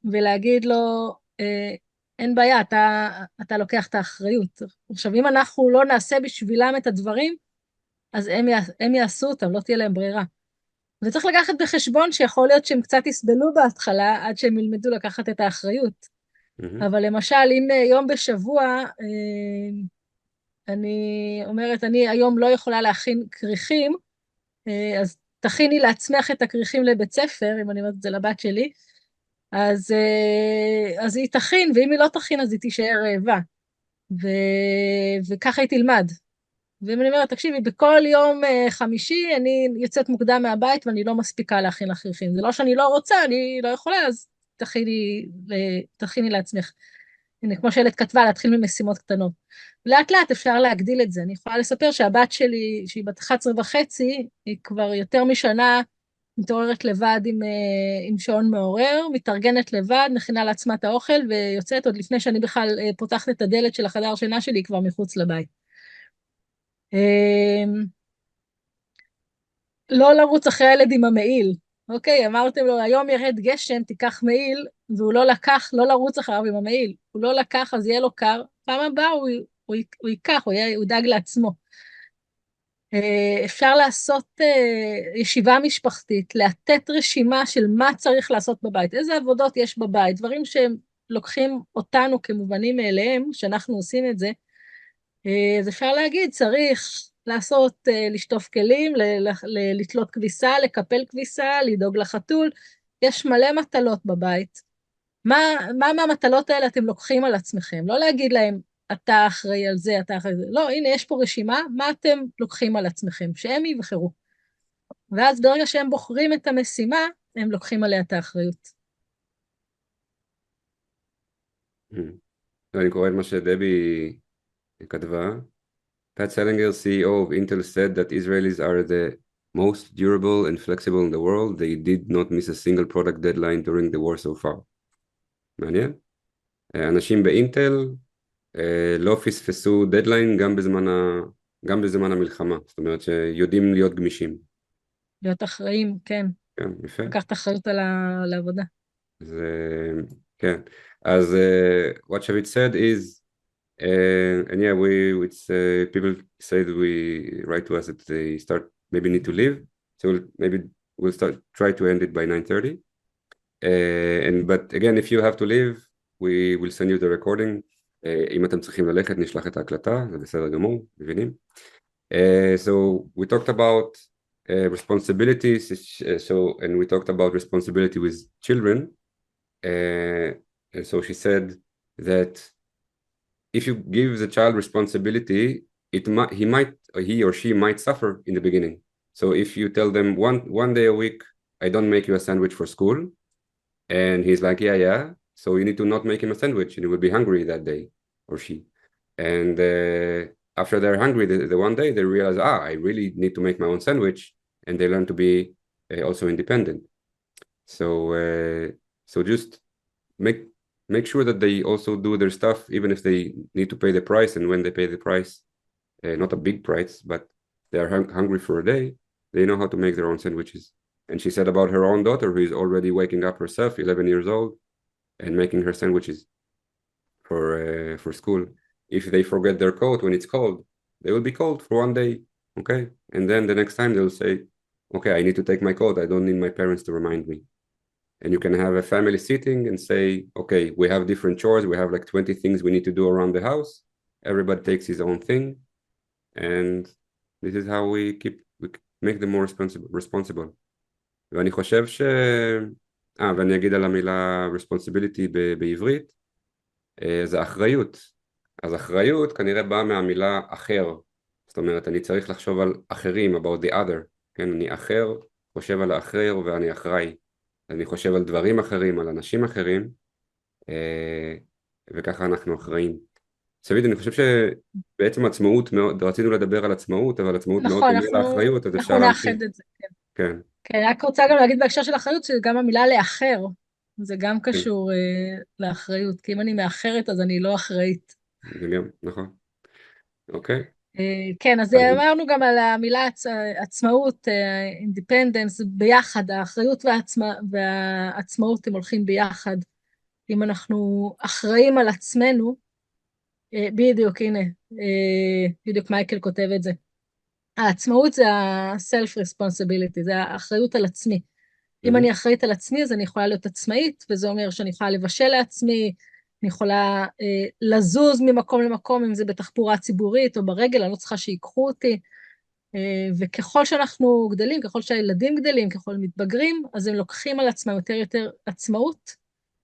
ולהגיד לו, אין בעיה, אתה לוקח את האחריות. עכשיו, אם אנחנו לא נעשה בשבילם את הדברים, אז הם יעשו אותם, לא תהיה להם ברירה. וצריך לקחת בחשבון שיכול להיות שהם קצת יסבלו בהתחלה, עד שהם ילמדו לקחת את האחריות. מהמם. אבל למשל, אם יום בשבוע, אני אומרת, אני היום לא יכולה להכין כריכים, אז תכיני לעצמך את הכריכים לבית ספר, אם אני אומרת את זה לבת שלי, אז היא תכין, ואם היא לא תכין, אז היא תישאר רעבה. ו... וככה היא תלמד. ואם אני אומרת, תקשיבי, בכל יום חמישי אני יוצאת מוקדם מהבית ואני לא מספיקה להכין לך כריכים. זה לא שאני לא רוצה, אני לא יכולה, אז תכיני לעצמך. הנה, כמו שילד כתבה, להתחיל ממשימות קטנות. לאט לאט אפשר להגדיל את זה. אני יכולה לספר שהבת שלי, שהיא בת 11 וחצי, היא כבר יותר משנה מתעוררת לבד עם שעון מעורר, מתארגנת לבד, מכינה לעצמה את האוכל, ויוצאת עוד לפני שאני בכלל פותחת את הדלת של החדר שינה שלי, היא כבר מחוץ לבית. לא לרוץ אחרי הילד עם המעיל. אוקיי, אמרתם לו, היום ירד גשם, תיקח מעיל, והוא לא לקח, לא לרוץ אחריו עם המעיל. הוא לא לקח, אז יהיה לו קר. פעם הבאה הוא ייקח, הוא ידאג לעצמו. אפשר לעשות ישיבה משפחתית, לתת רשימה של מה צריך לעשות בבית, איזה עבודות יש בבית, דברים שהם לוקחים אותנו כמובנים מאליהם, שאנחנו עושים את זה, אז אפשר להגיד, צריך לעשות, לשטוף כלים, לתלות כביסה, לקפל כביסה, לדאוג לחתול, יש מלא מטלות בבית. מה מהמטלות האלה אתם לוקחים על עצמכם? לא להגיד להם, אתה אחראי על זה, אתה אחראי על זה. לא, הנה, יש פה רשימה, מה אתם לוקחים על עצמכם? שהם יבחרו. ואז ברגע שהם בוחרים את המשימה, הם לוקחים עליה את האחריות. אני קורא את מה שדבי כתבה. Pat Salinger, CEO of Intel, said that Israelis are the most durable and flexible in the world. They did not miss a single product deadline during the war so far. מעניין? אנשים באינטל לא פספסו דדליין גם בזמן המלחמה, זאת אומרת שיודעים להיות גמישים. להיות אחראים, כן. כן, יפה. לקחת אחריות על העבודה. זה, כן. אז what Shavit said is, and yeah, it's, people say that we write to us that they start, maybe need to leave, so maybe we'll try to end it by 9:30. But again, if you have to leave, we will send you the recording. אם אתם צריכים ללכת, נשלח את ההקלטה, זה בסדר גמור, מבינים? So we talked about responsibilities, and we talked about responsibility with children. And so she said that if you give the child responsibility, he or she might suffer in the beginning. So if you tell them one day a week, I don't make you a sandwich for school, and he's like, yeah, so you need to not make him a sandwich, and he will be hungry that day, or she. And after they're hungry the one day, they realize, I really need to make my own sandwich, and they learn to be also independent. So just make sure that they also do their stuff, even if they need to pay the price, and when they pay the price, not a big price, but they are hungry for a day, they know how to make their own sandwiches. And she said about her own daughter, who is already waking up herself, 11 years old, and making her sandwiches for school. If they forget their coat when it's cold, they will be cold for one day, okay? And then the next time they'll say, okay, I need to take my coat. I don't need my parents to remind me. And you can have a family sitting and say, okay, we have different chores. We have like 20 things we need to do around the house. Everybody takes his own thing. And this is how we make them more responsible. ואני חושב ואני אגיד על המילה responsibility בעברית, זה אחריות. אז אחריות כנראה באה מהמילה אחר. זאת אומרת, אני צריך לחשוב על אחרים, about the other. כן, אני אחר, חושב על האחר ואני אחראי. אני חושב על דברים אחרים, על אנשים אחרים, וככה אנחנו אחראים. סביד, אני חושב שבעצם עצמאות מאוד, רצינו לדבר על עצמאות, אבל עצמאות מאוד נכון, דומה לאחריות, אז אנחנו אפשר להמשיך. נאחד את זה. כן. כן, כן, אני רק רוצה גם להגיד בהקשר של אחריות, שגם המילה לאחר, זה גם כן, קשור לאחריות, כי אם אני מאחרת אז אני לא אחראית. זה גם, נכון, אוקיי. כן, אז אז אמרנו גם על המילה עצמאות, אינדיפנדנס, ביחד, האחריות והעצמאות הם הולכים ביחד. אם אנחנו אחראים על עצמנו, בדיוק, הנה, בדיוק מייקל כותב את זה. העצמאות זה ה-self-responsibility, זה האחריות על עצמי. אם אני אחראית על עצמי, אז אני יכולה להיות עצמאית, וזה אומר שאני יכולה לבשל לעצמי, אני יכולה לזוז ממקום למקום, אם זה בתחבורה ציבורית או ברגל, אני לא צריכה שיקחו אותי. וככל שאנחנו גדלים, ככל שהילדים גדלים, ככל הם מתבגרים, אז הם לוקחים על עצמם יותר עצמאות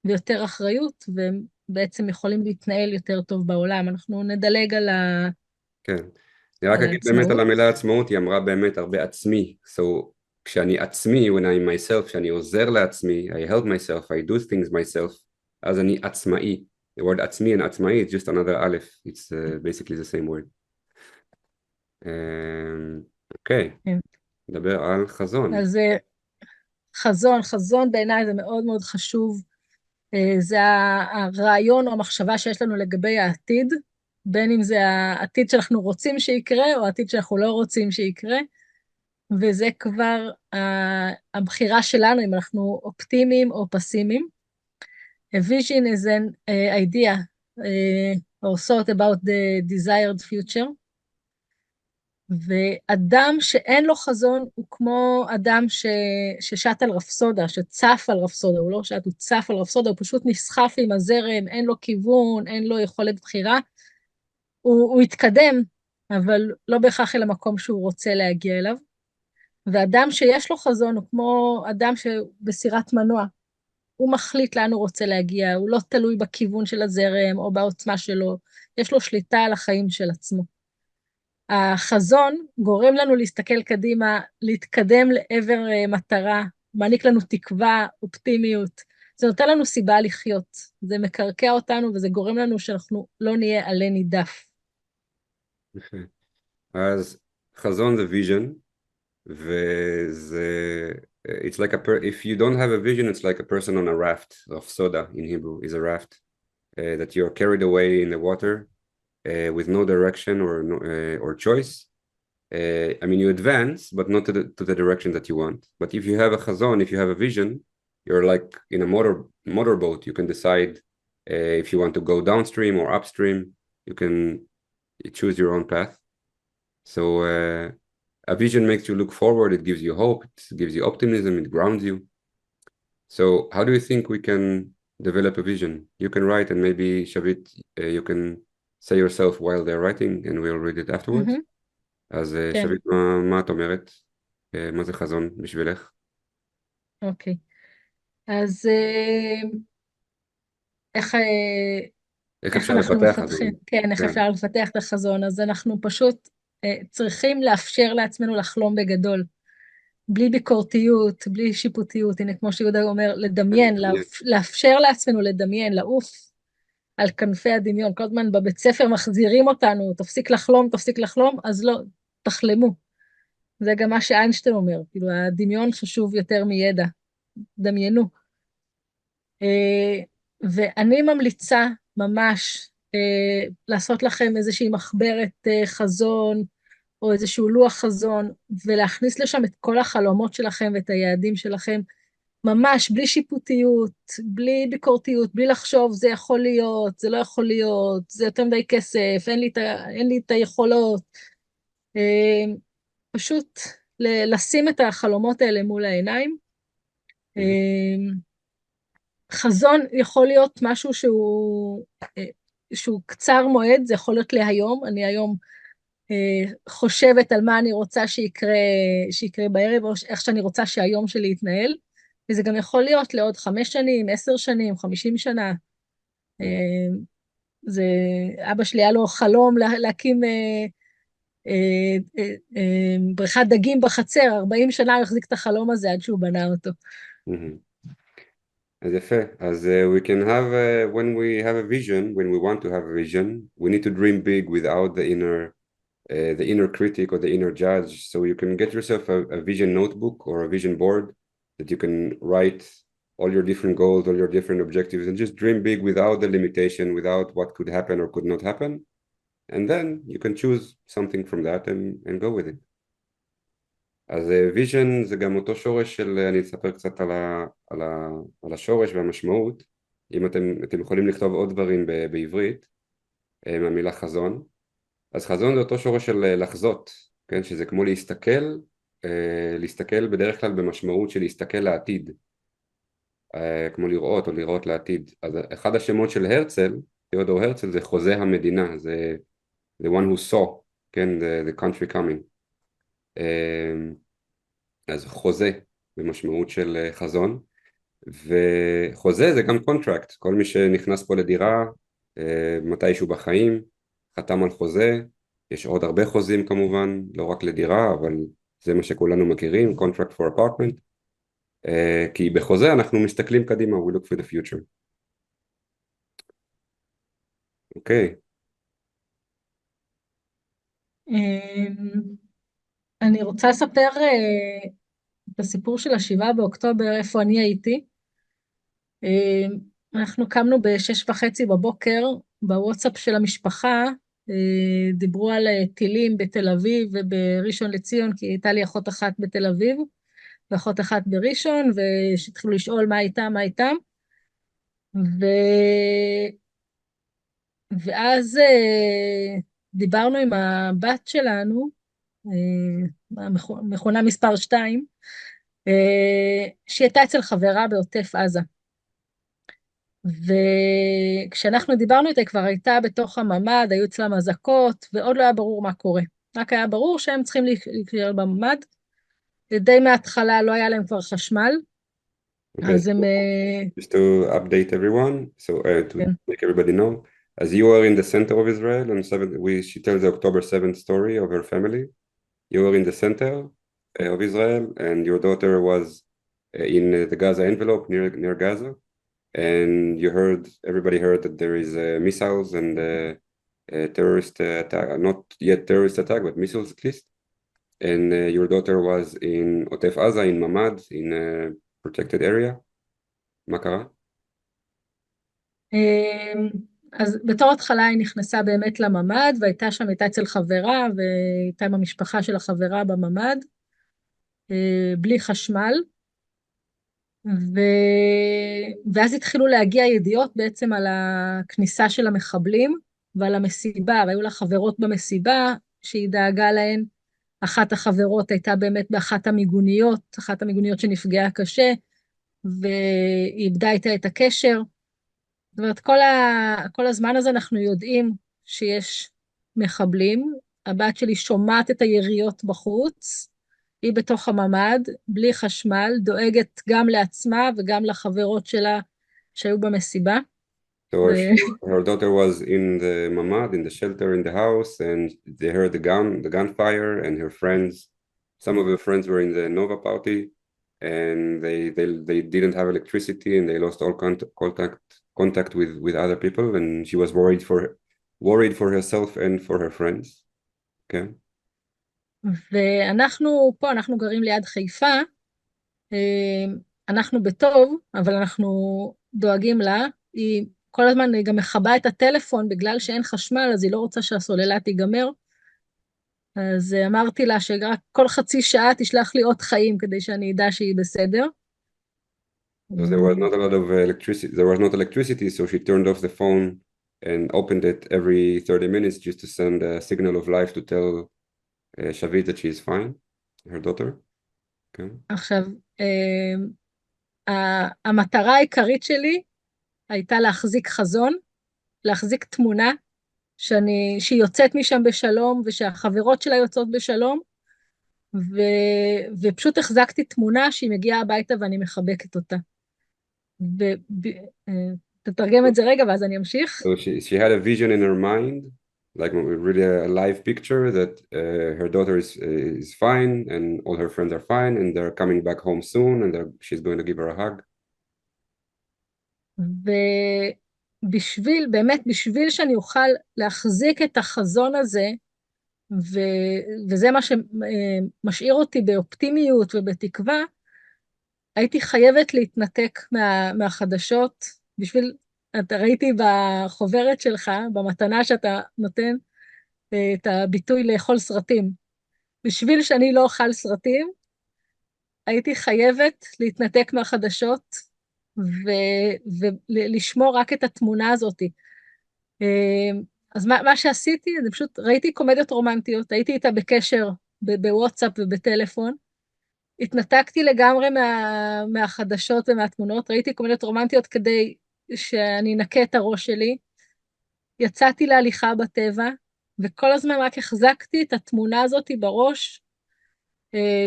ויותר אחריות, והם בעצם יכולים להתנהל יותר טוב בעולם. אנחנו נדלג כן, אני רק על אגיד באמת על העצמאות. המילה עצמאות, היא אמרה באמת הרבה עצמי, so כשאני עצמי, when I'm myself, כשאני עוזר לעצמי, I help myself, I do things myself, אז אני עצמאי. The word עצמי and עצמאי, it's just another א', it's basically the same word. אוקיי, כן. נדבר על חזון. אז חזון בעיניי זה מאוד מאוד חשוב. זה הרעיון או המחשבה שיש לנו לגבי העתיד, בין אם זה העתיד שאנחנו רוצים שיקרה, או העתיד שאנחנו לא רוצים שיקרה, וזה כבר הבחירה שלנו, אם אנחנו אופטימיים או פסימיים. A vision is an idea or thought about the desired future, ואדם שאין לו חזון הוא כמו אדם ששט על רפסודה, שצף על רפסודה, הוא לא שט, הוא צף על רפסודה, הוא פשוט נסחף עם הזרם, אין לו כיוון, אין לו יכולת בחירה, הוא יתקדם, אבל לא בהכרח אל המקום שהוא רוצה להגיע אליו. ואדם שיש לו חזון הוא כמו אדם שבסירת מנוע, הוא מחליט לאן הוא רוצה להגיע, הוא לא תלוי בכיוון של הזרם או בעוצמה שלו, יש לו שליטה על החיים של עצמו. החזון גורם לנו להסתכל קדימה, להתקדם לעבר מטרה, מעניק לנו תקווה, אופטימיות. זה נותן לנו סיבה לחיות, זה מקרקע אותנו וזה גורם לנו שאנחנו לא נהיה עלה נידף. יפה. אז חזון זה vision, וזה, it's like if you don't have a vision, it's like a person on a raft, rafsoda in Hebrew is a raft, that you're carried away in the water, with no direction or choice. I mean, you advance, but not to the direction that you want. But if you have a chazon, if you have a vision, you're like in a motorboat. You can decide if you want to go downstream or upstream. You can choose your own path. So a vision makes you look forward. It gives you hope. It gives you optimism. It grounds you. So how do you think we can develop a vision? You can write, and maybe Shavit, you can say yourself while they're writing, and we'll read it afterwards. אז כן, שביט, מה את אומרת? מה זה חזון בשבילך? אוקיי. אז איך, איך איך אפשר אנחנו לפתח חזון? מפתחים, כן, איך כן, אפשר לפתח את החזון? אז אנחנו פשוט צריכים לאפשר לעצמנו לחלום בגדול, בלי ביקורתיות, בלי שיפוטיות, הנה כמו שיהודה אומר, לדמיין, לדמיין. לאפשר לעצמנו לדמיין, לעוף על כנפי הדמיון. כל הזמן בבית ספר מחזירים אותנו, תפסיק לחלום, אז לא, תחלמו. זה גם מה שאיינשטיין אומר, כאילו הדמיון חשוב יותר מידע, דמיינו. ואני ממליצה ממש לעשות לכם איזושהי מחברת חזון, או איזשהו לוח חזון, ולהכניס לשם את כל החלומות שלכם ואת היעדים שלכם, ממש בלי שיפוטיות, בלי ביקורתיות, בלי לחשוב, זה יכול להיות, זה לא יכול להיות, זה יותר מדי כסף, אין לי את היכולות. פשוט לשים את החלומות האלה מול העיניים. חזון יכול להיות משהו שהוא קצר מועד, זה יכול להיות להיום, אני היום חושבת על מה אני רוצה שיקרה בערב, או איך שאני רוצה שהיום שלי יתנהל, וזה גם יכול להיות לעוד 5 שנים, 10 שנים, 50 שנה. זה, אבא שלי היה לו חלום להקים בריכת דגים בחצר, 40 שנה הוא החזיק את החלום הזה עד שהוא בנה אותו. אז יפה, אז we can have, when we have a vision, when we want to have a vision, we need to dream big without the inner critic or the inner judge. So you can get yourself a vision notebook or a vision board that you can write all your different goals, all your different objectives, and just dream big without the limitation, without what could happen or could not happen. And then you can choose something from that and go with it. אז vision זה גם אותו שורש של, אני אספר קצת על השורש והמשמעות. אם אתם יכולים לכתוב עוד דברים בעברית, מהמילה חזון. אז חזון זה אותו שורש של לחזות, כן? שזה כמו להסתכל בדרך כלל במשמעות של להסתכל לעתיד, כמו לראות או לראות לעתיד. אז אחד השמות של הרצל, תיאודור הרצל, זה חוזה המדינה, זה the one who saw, כן? the country coming. אז חוזה במשמעות של חזון, וחוזה זה גם contract, כל מי שנכנס פה לדירה מתישהו בחיים חתם על חוזה. יש עוד הרבה חוזים כמובן, לא רק לדירה, אבל זה מה שכולנו מכירים, contract for apartment, כי בחוזה אנחנו מסתכלים קדימה, we look for the future. אוקיי. אני רוצה לספר את הסיפור של 7 באוקטובר, איפה אני הייתי. אנחנו קמנו ב6:30 בבוקר, בוואטסאפ של המשפחה, דיברו על טילים בתל אביב ובראשון לציון, כי הייתה לי אחות אחת בתל אביב, ואחות אחת בראשון, שהתחילו לשאול מה איתם. ואז דיברנו עם הבת שלנו, מכונה מספר 2, שהיא הייתה אצל חברה בעוטף עזה. וכשאנחנו דיברנו איתה, היא כבר הייתה בתוך הממד, היו אצלם אזעקות, ועוד לא היה ברור מה קורה. רק היה ברור שהם צריכים להישאר בממד, ודי מההתחלה לא היה להם כבר חשמל. Okay, אז הם... just to update everyone, so to make everybody know, as you are in the center of Israel, and she tells the October 7th story of her family. You were in the center of Israel, and your daughter was in the Gaza envelope near Gaza, and everybody heard that there is missiles and terrorist attack, not yet terrorist attack, but missiles at least. And your daughter was in Otef Aza, in Mamad, in a protected area. מה קרה? אז בתור התחלה היא נכנסה באמת לממד, והייתה אצל חברה, והייתה עם המשפחה של החברה בממד, בלי חשמל, ואז התחילו להגיע ידיעות בעצם על הכניסה של המחבלים, ועל המסיבה, והיו לה חברות במסיבה, שהיא דאגה להן. אחת החברות הייתה באמת באחת המיגוניות שנפגעה קשה, והיא איבדה איתה את הקשר. זאת אומרת, כל הזמן הזה אנחנו יודעים שיש מחבלים. הבת שלי שומעת את היריות בחוץ, היא בתוך הממד, בלי חשמל, דואגת גם לעצמה וגם לחברות שלה שהיו במסיבה. So her daughter was in the mamad, in the shelter in the house, and they heard the gunfire, and her friends, some of her friends were in the Nova party, and they didn't have electricity, and they lost all contact with other people, and she was worried for herself and for her friends. Okay. ואנחנו פה, אנחנו גרים ליד חיפה, אנחנו בטוב, אבל אנחנו דואגים לה, היא כל הזמן גם מכבה את הטלפון, בגלל שאין חשמל, אז היא לא רוצה שהסוללה תיגמר, אז אמרתי לה שרק כל חצי שעה תשלח לי עוד חיים, כדי שאני אדע שהיא בסדר. So there was not a lot of electricity, so she turned off the phone and opened it every 30 minutes just to send a signal of life to tell Shavit that she is fine, her daughter. Okay. עכשיו, המטרה העיקרית שלי הייתה להחזיק חזון, להחזיק תמונה, שהיא יוצאת משם בשלום, ושהחברות שלה יוצאות בשלום, ופשוט החזקתי תמונה שהיא מגיעה הביתה ואני מחבקת אותה. תתרגם את זה רגע ואז אני אמשיך. So she had a vision in her mind, like really a live picture that her daughter is fine and all her friends are fine and they're coming back home soon and she's going to give her a hug. ובשביל, באמת, בשביל שאני אוכל להחזיק את החזון הזה, ו, וזה מה שמשאיר אותי באופטימיות ובתקווה, הייתי חייבת להתנתק מהחדשות, בשביל, אתה ראיתי בחוברת שלך, במתנה שאתה נותן, את הביטוי לאכול סרטים. בשביל שאני לא אוכל סרטים, הייתי חייבת להתנתק מהחדשות ולשמור רק את התמונה הזאת. אז מה שעשיתי, זה פשוט ראיתי קומדיות רומנטיות, הייתי איתה בקשר בוואטסאפ ובטלפון, התנתקתי לגמרי מהחדשות ומהתמונות, ראיתי קומדיות רומנטיות כדי שאני אנקה את הראש שלי, יצאתי להליכה בטבע, וכל הזמן רק החזקתי את התמונה הזאת בראש,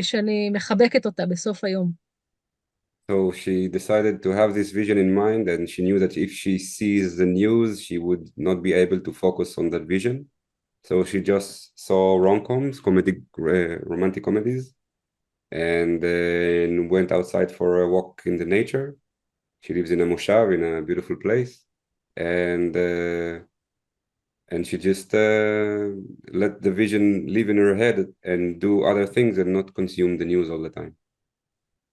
שאני מחבקת אותה בסוף היום. So she decided to have this vision in mind, and she knew that if she sees the news, she would not be able to focus on that vision. So she just saw rom-coms, romantic comedies, and went outside for a walk in the nature. She lives in a moshav, in a beautiful place, and she just let the vision live in her head and do other things and not consume the news all the time.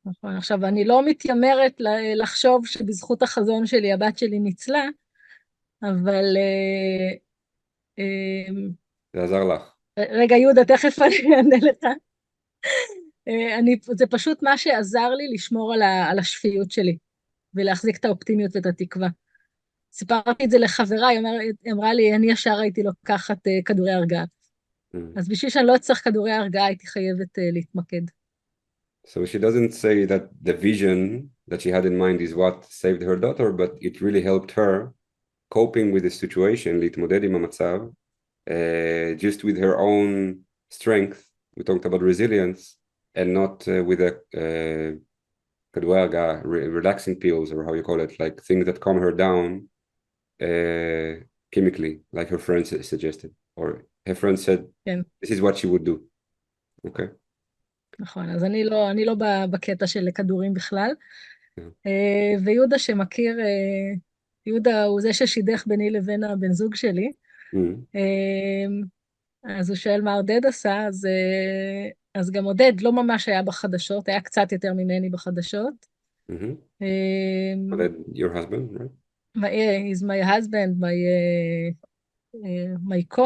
נכון, עכשיו, אני לא מתיימרת לחשוב שבזכות החזון שלי, הבת שלי ניצלה, אבל זה עזר לך. רגע, יהודה, תכף אני אענה לך. זה פשוט מה שעזר לי לשמור על השפיות שלי, ולהחזיק את האופטימיות ואת התקווה. סיפרתי את זה לחברה, היא אמרה לי, אני ישר הייתי לוקחת כדורי הרגעה. אז בשביל שאני לא אצטרך כדורי הרגעה, הייתי חייבת להתמקד. So she doesn't say that the vision that she had in mind is what saved her daughter, but it really helped her coping with the situation, להתמודד עם המצב, just with her own strength. We talked about resilience and not with a כדורי הרגעה, relaxing pills, or how you call it, like things that calm her down chemically, like her friend suggested, or her friend said, כן. this is what she would do. Okay. נכון, אז אני לא בקטע של כדורים בכלל. Yeah. ויהודה שמכיר, יהודה הוא זה ששידך ביני לבין הבן זוג שלי, אז הוא שואל מה עודד עשה, אז גם עודד לא ממש היה בחדשות, היה קצת יותר ממני בחדשות. Coded, your husband, right? He's my husband, my co,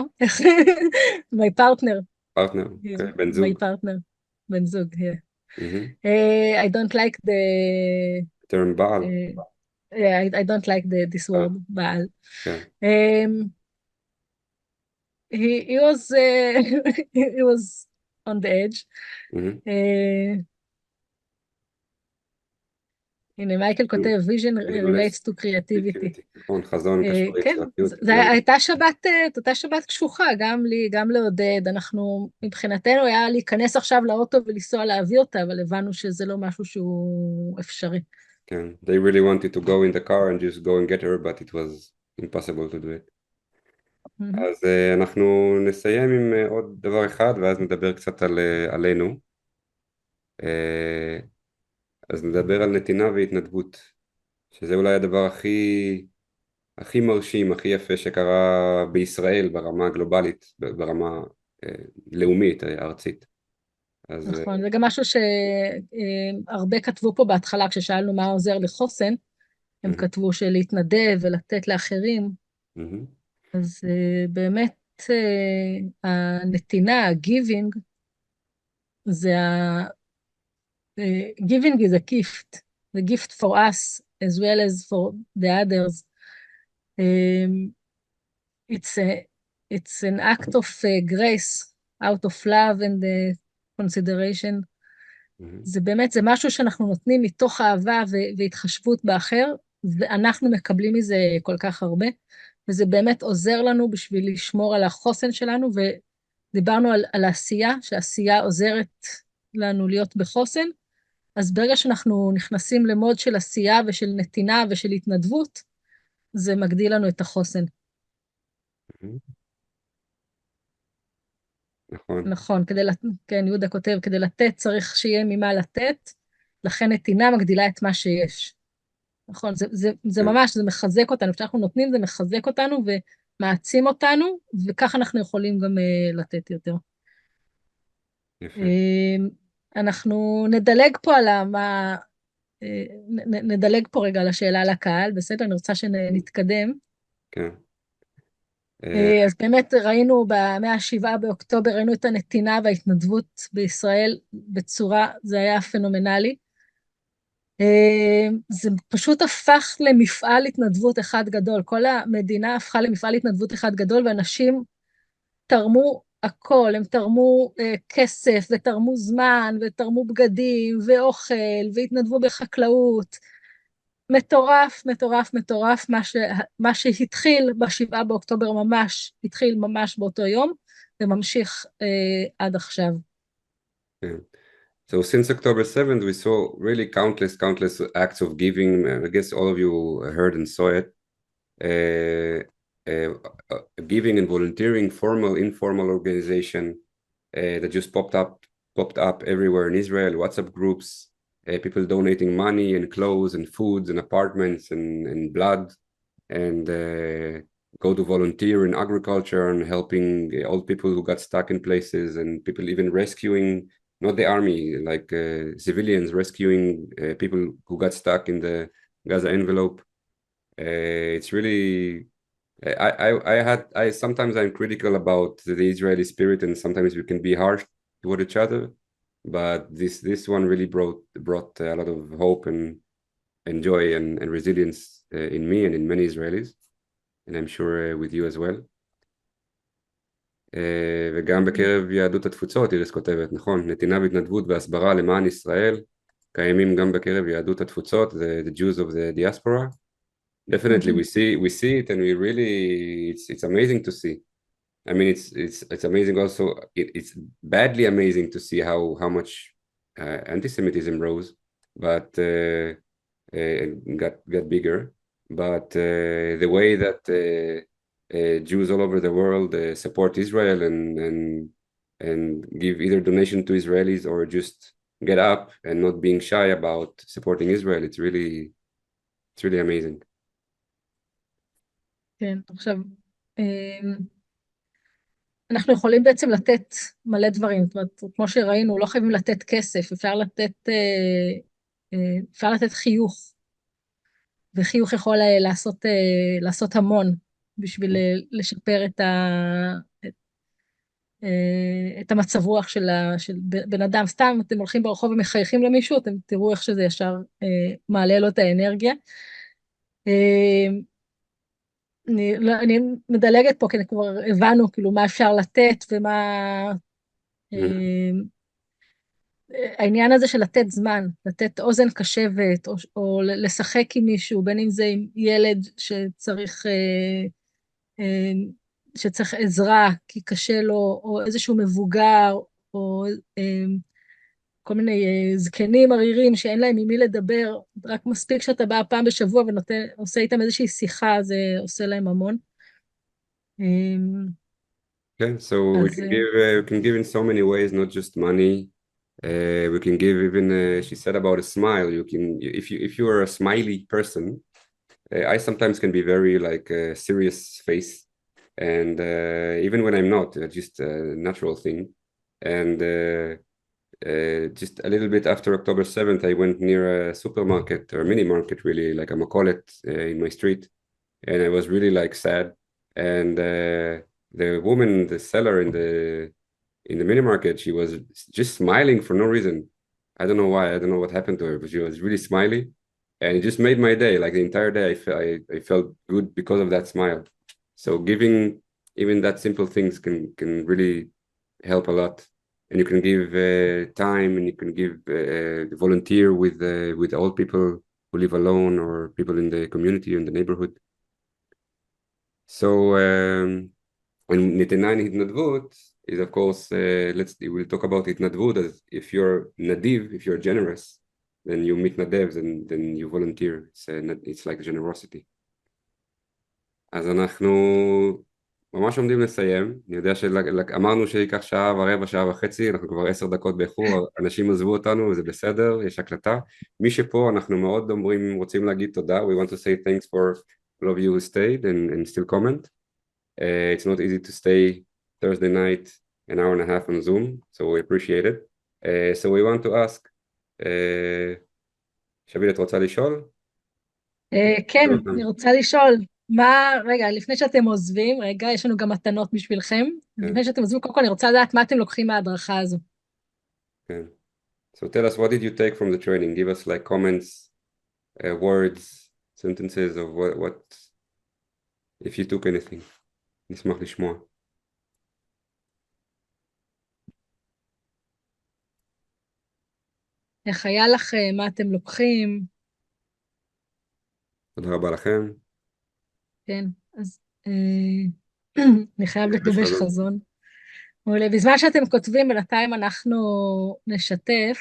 my partner. Partner, okay, בן My זוג. partner, בן זוג, yeah. Mm-hmm. I don't like the... term בעל. Yeah, I don't like this word, בעל. כן. He was he was on the edge. הנה, מייקל כותב, vision relates to creativity. נכון, חזון קשור כן, ליצירתיות. הייתה שבת קשוחה, גם לי, גם לעודד. אנחנו, מבחינתנו היה להיכנס עכשיו לאוטו ולנסוע להביא אותה, אבל הבנו שזה לא משהו שהוא אפשרי. כן, they really wanted to go in the car and just go and get her, but it was impossible to do it. אז אנחנו נסיים עם עוד דבר אחד, ואז נדבר קצת עלינו. אז נדבר על נתינה והתנדבות, שזה אולי הדבר הכי מרשים, הכי יפה שקרה בישראל ברמה הגלובלית, ברמה לאומית, ארצית. נכון, זה גם משהו שהרבה כתבו פה בהתחלה, כששאלנו מה עוזר לחוסן, הם כתבו שלהתנדב ולתת לאחרים, אז באמת הנתינה, ה-giving, זה giving is a gift, the gift for us as well as for the others. It's an act of grace out of love and consideration. זה באמת, זה משהו שאנחנו נותנים מתוך אהבה והתחשבות באחר, ואנחנו מקבלים מזה כל כך הרבה, וזה באמת עוזר לנו בשביל לשמור על החוסן שלנו, ודיברנו על העשייה, שהעשייה עוזרת לנו להיות בחוסן, אז ברגע שאנחנו נכנסים למוד של עשייה ושל נתינה ושל התנדבות, זה מגדיל לנו את החוסן. נכון. נכון, כן, יהודה כותב, כדי לתת צריך שיהיה ממה לתת, לכן נתינה מגדילה את מה שיש. נכון, זה כן, ממש, זה מחזק אותנו, כשאנחנו נותנים זה מחזק אותנו ומעצים אותנו, וככה אנחנו יכולים גם לתת יותר. יפה, אה, אנחנו נדלג פה על מה, נדלג פה רגע על השאלה לקהל, בסדר? אני רוצה שנתקדם. כן. אה, אז באמת ראינו מה-7 באוקטובר, ראינו את הנתינה וההתנדבות בישראל בצורה, זה היה פנומנלי. זה פשוט הפך למפעל התנדבות אחד גדול, כל המדינה הפכה למפעל התנדבות אחד גדול, ואנשים תרמו הכל, הם תרמו כסף, ותרמו זמן, ותרמו בגדים, ואוכל, והתנדבו בחקלאות. מטורף, מטורף, מטורף, מה שהתחיל ב7 באוקטובר ממש, התחיל ממש באותו יום, וממשיך עד עכשיו. כן. So since October 7th, we saw really countless acts of giving. I guess all of you heard and saw it. Uh, uh, Giving and volunteering, formal, informal organization that just popped up everywhere in Israel. WhatsApp groups, people donating money and clothes and foods and apartments and blood, and go to volunteer in agriculture and helping old people who got stuck in places, and people even rescuing, not the army, like civilians rescuing people who got stuck in the Gaza envelope. It's really I sometimes I'm critical about the Israeli spirit, and sometimes we can be harsh toward each other, but this one really brought a lot of hope and joy and resilience in me and in many Israelis, and I'm sure with you as well. וגם בקרב יהדות התפוצות, איריס כותבת, נכון, נתינה בהתנדבות והסברה למען ישראל קיימים גם בקרב יהדות התפוצות, the Jews of the diaspora. Definitely, we see it, and we really it's amazing to see. I mean, it's amazing also. It's badly amazing to see how much anti-Semitism rose, but got bigger. But the way that Jews all over the world support Israel and give either donation to Israelis or just get up and not being shy about supporting Israel, it's really amazing. כן, עכשיו, אנחנו יכולים בעצם לתת מלא דברים, זאת אומרת, כמו שראינו, לא חייבים לתת כסף, אפשר לתת חיוך, וחיוך יכול לעשות המון בשביל לשפר את המצב רוח של בן אדם. סתם, אתם הולכים ברחוב ומחייכים למישהו, אתם תראו איך שזה ישר מעלה לו את האנרגיה. אני מדלגת פה, כי כבר הבנו כאילו מה אפשר לתת ומה... העניין הזה של לתת זמן, לתת אוזן קשבת, או לשחק עם מישהו, בין אם זה עם ילד שצריך עזרה כי קשה לו, או איזשהו מבוגר, או כל מיני זקנים ערירים שאין להם עם מי לדבר, רק מספיק שאתה בא פעם בשבוע ועושה איתם איזושהי שיחה, זה עושה להם המון. Okay, so we can give in so many ways, not just money. We can give even. She said about a smile. You can, if you are a smiley person. I sometimes can be very like serious face, and even when I'm not, just a natural thing. And just a little bit after October 7th, I went near a supermarket or mini market, really like a Makolet in my street, and I was really like sad. And the woman, the seller in the mini market, she was just smiling for no reason. I don't know why. I don't know what happened to her, but she was really smiley, and it just made my day. Like the entire day, I felt good because of that smile. So giving even that simple things can really help a lot. And you can give time, and you can give volunteer with old people who live alone or people in the community in the neighborhood. So and נתינה and התנדבות is of course we'll talk about התנדבות as if you're nadiv, if you're generous, then you מתנדב, then you volunteer. It's like generosity. אז אנחנו ממש עומדים לסיים, אני יודע שאמרנו שייקח שעה ורבע, שעה וחצי, אנחנו כבר 10 דקות באיחור, אנשים עזבו אותנו וזה בסדר, יש הקלטה. מי שפה אנחנו מאוד רוצים להגיד תודה, we want to say thanks for all of you who stayed and still comment. It's not easy to stay Thursday night an hour and a half on Zoom, so we appreciate it. So we want to ask, שביל, את רוצה לשאול? כן, אני רוצה לשאול, רגע, לפני שאתם עוזבים, רגע, יש לנו גם מתנות בשבילכם. לפני שאתם עוזבים, קודם כל אני רוצה לדעת מה אתם לוקחים מההדרכה הזו. כן. So tell us, what did you take from the training? Give us like comments, words, sentences of what if you took anything. נשמח לשמוע. איך היה לכם, מה אתם לוקחים? תודה רבה לכם. כן, אז אני חייב לגבש לגבש חזון. חזון. מעולה, בזמן שאתם כותבים, בינתיים אנחנו נשתף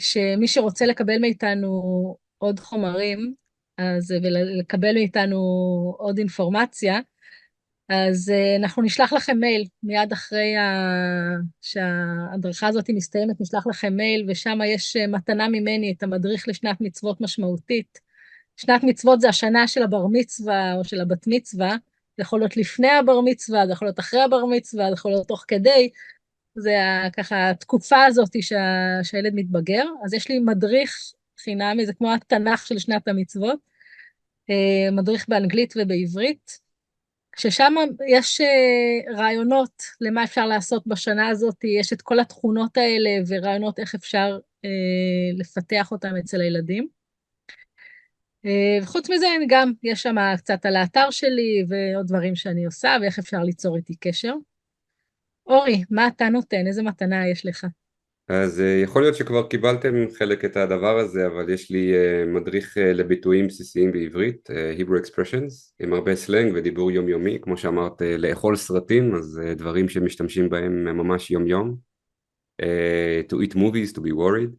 שמי שרוצה לקבל מאיתנו עוד חומרים, אז ולקבל מאיתנו עוד אינפורמציה, אז אנחנו נשלח לכם מייל, מיד אחרי שההדרכה הזאת מסתיימת, נשלח לכם מייל, ושם יש מתנה ממני את המדריך לשנת מצוות משמעותית. שנת מצוות זה השנה של הבר מצווה או של הבת מצווה, זה יכול להיות לפני הבר מצווה, זה יכול להיות אחרי הבר מצווה, זה יכול להיות תוך כדי, זה ככה התקופה הזאת שהילד מתבגר, אז יש לי מדריך חינמי, זה כמו התנ"ך של שנת המצוות, מדריך באנגלית ובעברית, ששם יש רעיונות למה אפשר לעשות בשנה הזאת, יש את כל התכונות האלה ורעיונות איך אפשר לפתח אותם אצל הילדים. וחוץ מזה גם יש שם קצת על האתר שלי ועוד דברים שאני עושה ואיך אפשר ליצור איתי קשר. אורי, מה אתה נותן? איזה מתנה יש לך? אז יכול להיות שכבר קיבלתם חלק את הדבר הזה, אבל יש לי מדריך לביטויים בסיסיים בעברית, Hebrew Expressions, עם הרבה סלנג ודיבור יומיומי, כמו שאמרת, לאכול סרטים, אז דברים שמשתמשים בהם ממש יום-יום. To eat movies, to be worried.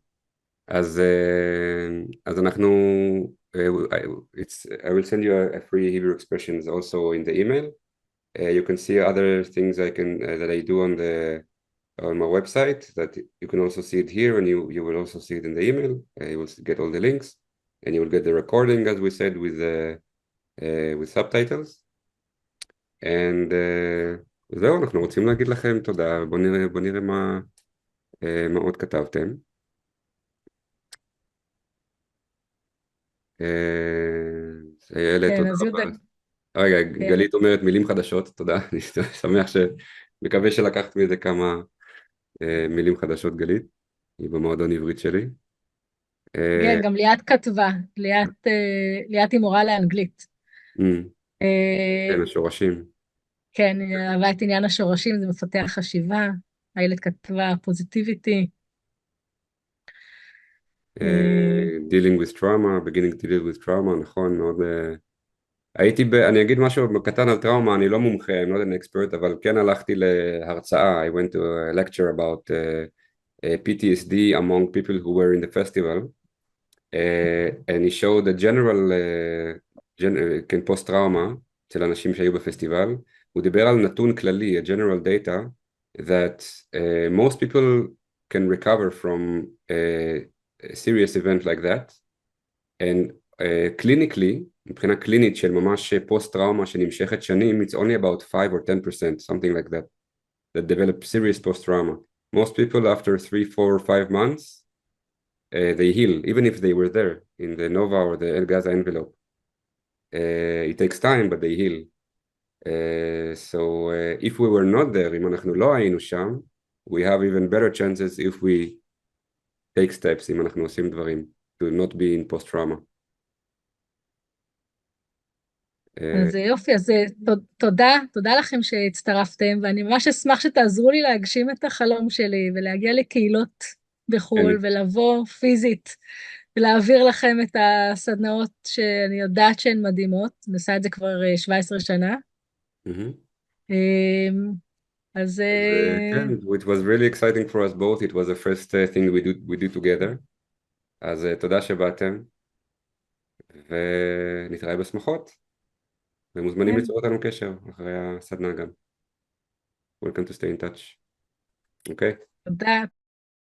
אז אנחנו, I will send you a free Hebrew Expressions also in the email. You can see other things that I do on my website, that you can also see it here, and you will also see it in the email. You will get all the links, and you will get the recording, as we said, with subtitles. And זהו, אנחנו רוצים להגיד לכם תודה. בוא נראה מה עוד כתבתם. איילת, תודה רבה. רגע, גלית אומרת מילים חדשות, תודה. אני שמח מקווה שלקחת מזה כמה מילים חדשות, גלית. היא במועדון עברית שלי. כן, גם ליאת כתבה, ליאת היא מורה לאנגלית. כן, השורשים. כן, אהבה את עניין השורשים, זה מפתח חשיבה, איילת כתבה פוזיטיביטי. dealing with trauma, beginning to deal with trauma, נכון, מאוד... אני אגיד משהו קטן על טראומה, אני לא מומחה, I'm not an expert, אבל כן הלכתי להרצאה, I went to a lecture about PTSD among people who were in the festival, and he showed the general, כן, פוסט-טראומה, אצל אנשים שהיו בפסטיבל, הוא דיבר על נתון כללי, a general data, that most people can recover from a serious event like that, and clinically, מבחינה קלינית של ממש פוסט-טראומה שנמשכת שנים, it's only about 5 or 10%, something like that, that develop serious post-trauma. Most people after 3, 4, 5 months, they heal, even if they were there in the Nova or the El Gaza envelope. It takes time, but they heal. So if we were not there, אם אנחנו לא היינו שם, we have even better chances if we take steps, אם אנחנו עושים דברים, to not be in post-trauma. אז יופי, אז תודה לכם שהצטרפתם, ואני ממש אשמח שתעזרו לי להגשים את החלום שלי, ולהגיע לקהילות בחו"ל, ולבוא פיזית, ולהעביר לכם את הסדנאות שאני יודעת שהן מדהימות, אני עושה את זה כבר 17 שנה. אז כן, it was really exciting for us both, it was the first thing we do together, אז תודה שבאתם, ונתראה בשמחות. ומוזמנים כן, ליצור אותנו קשר אחרי הסדנה גם. Welcome to stay in touch. אוקיי? תודה.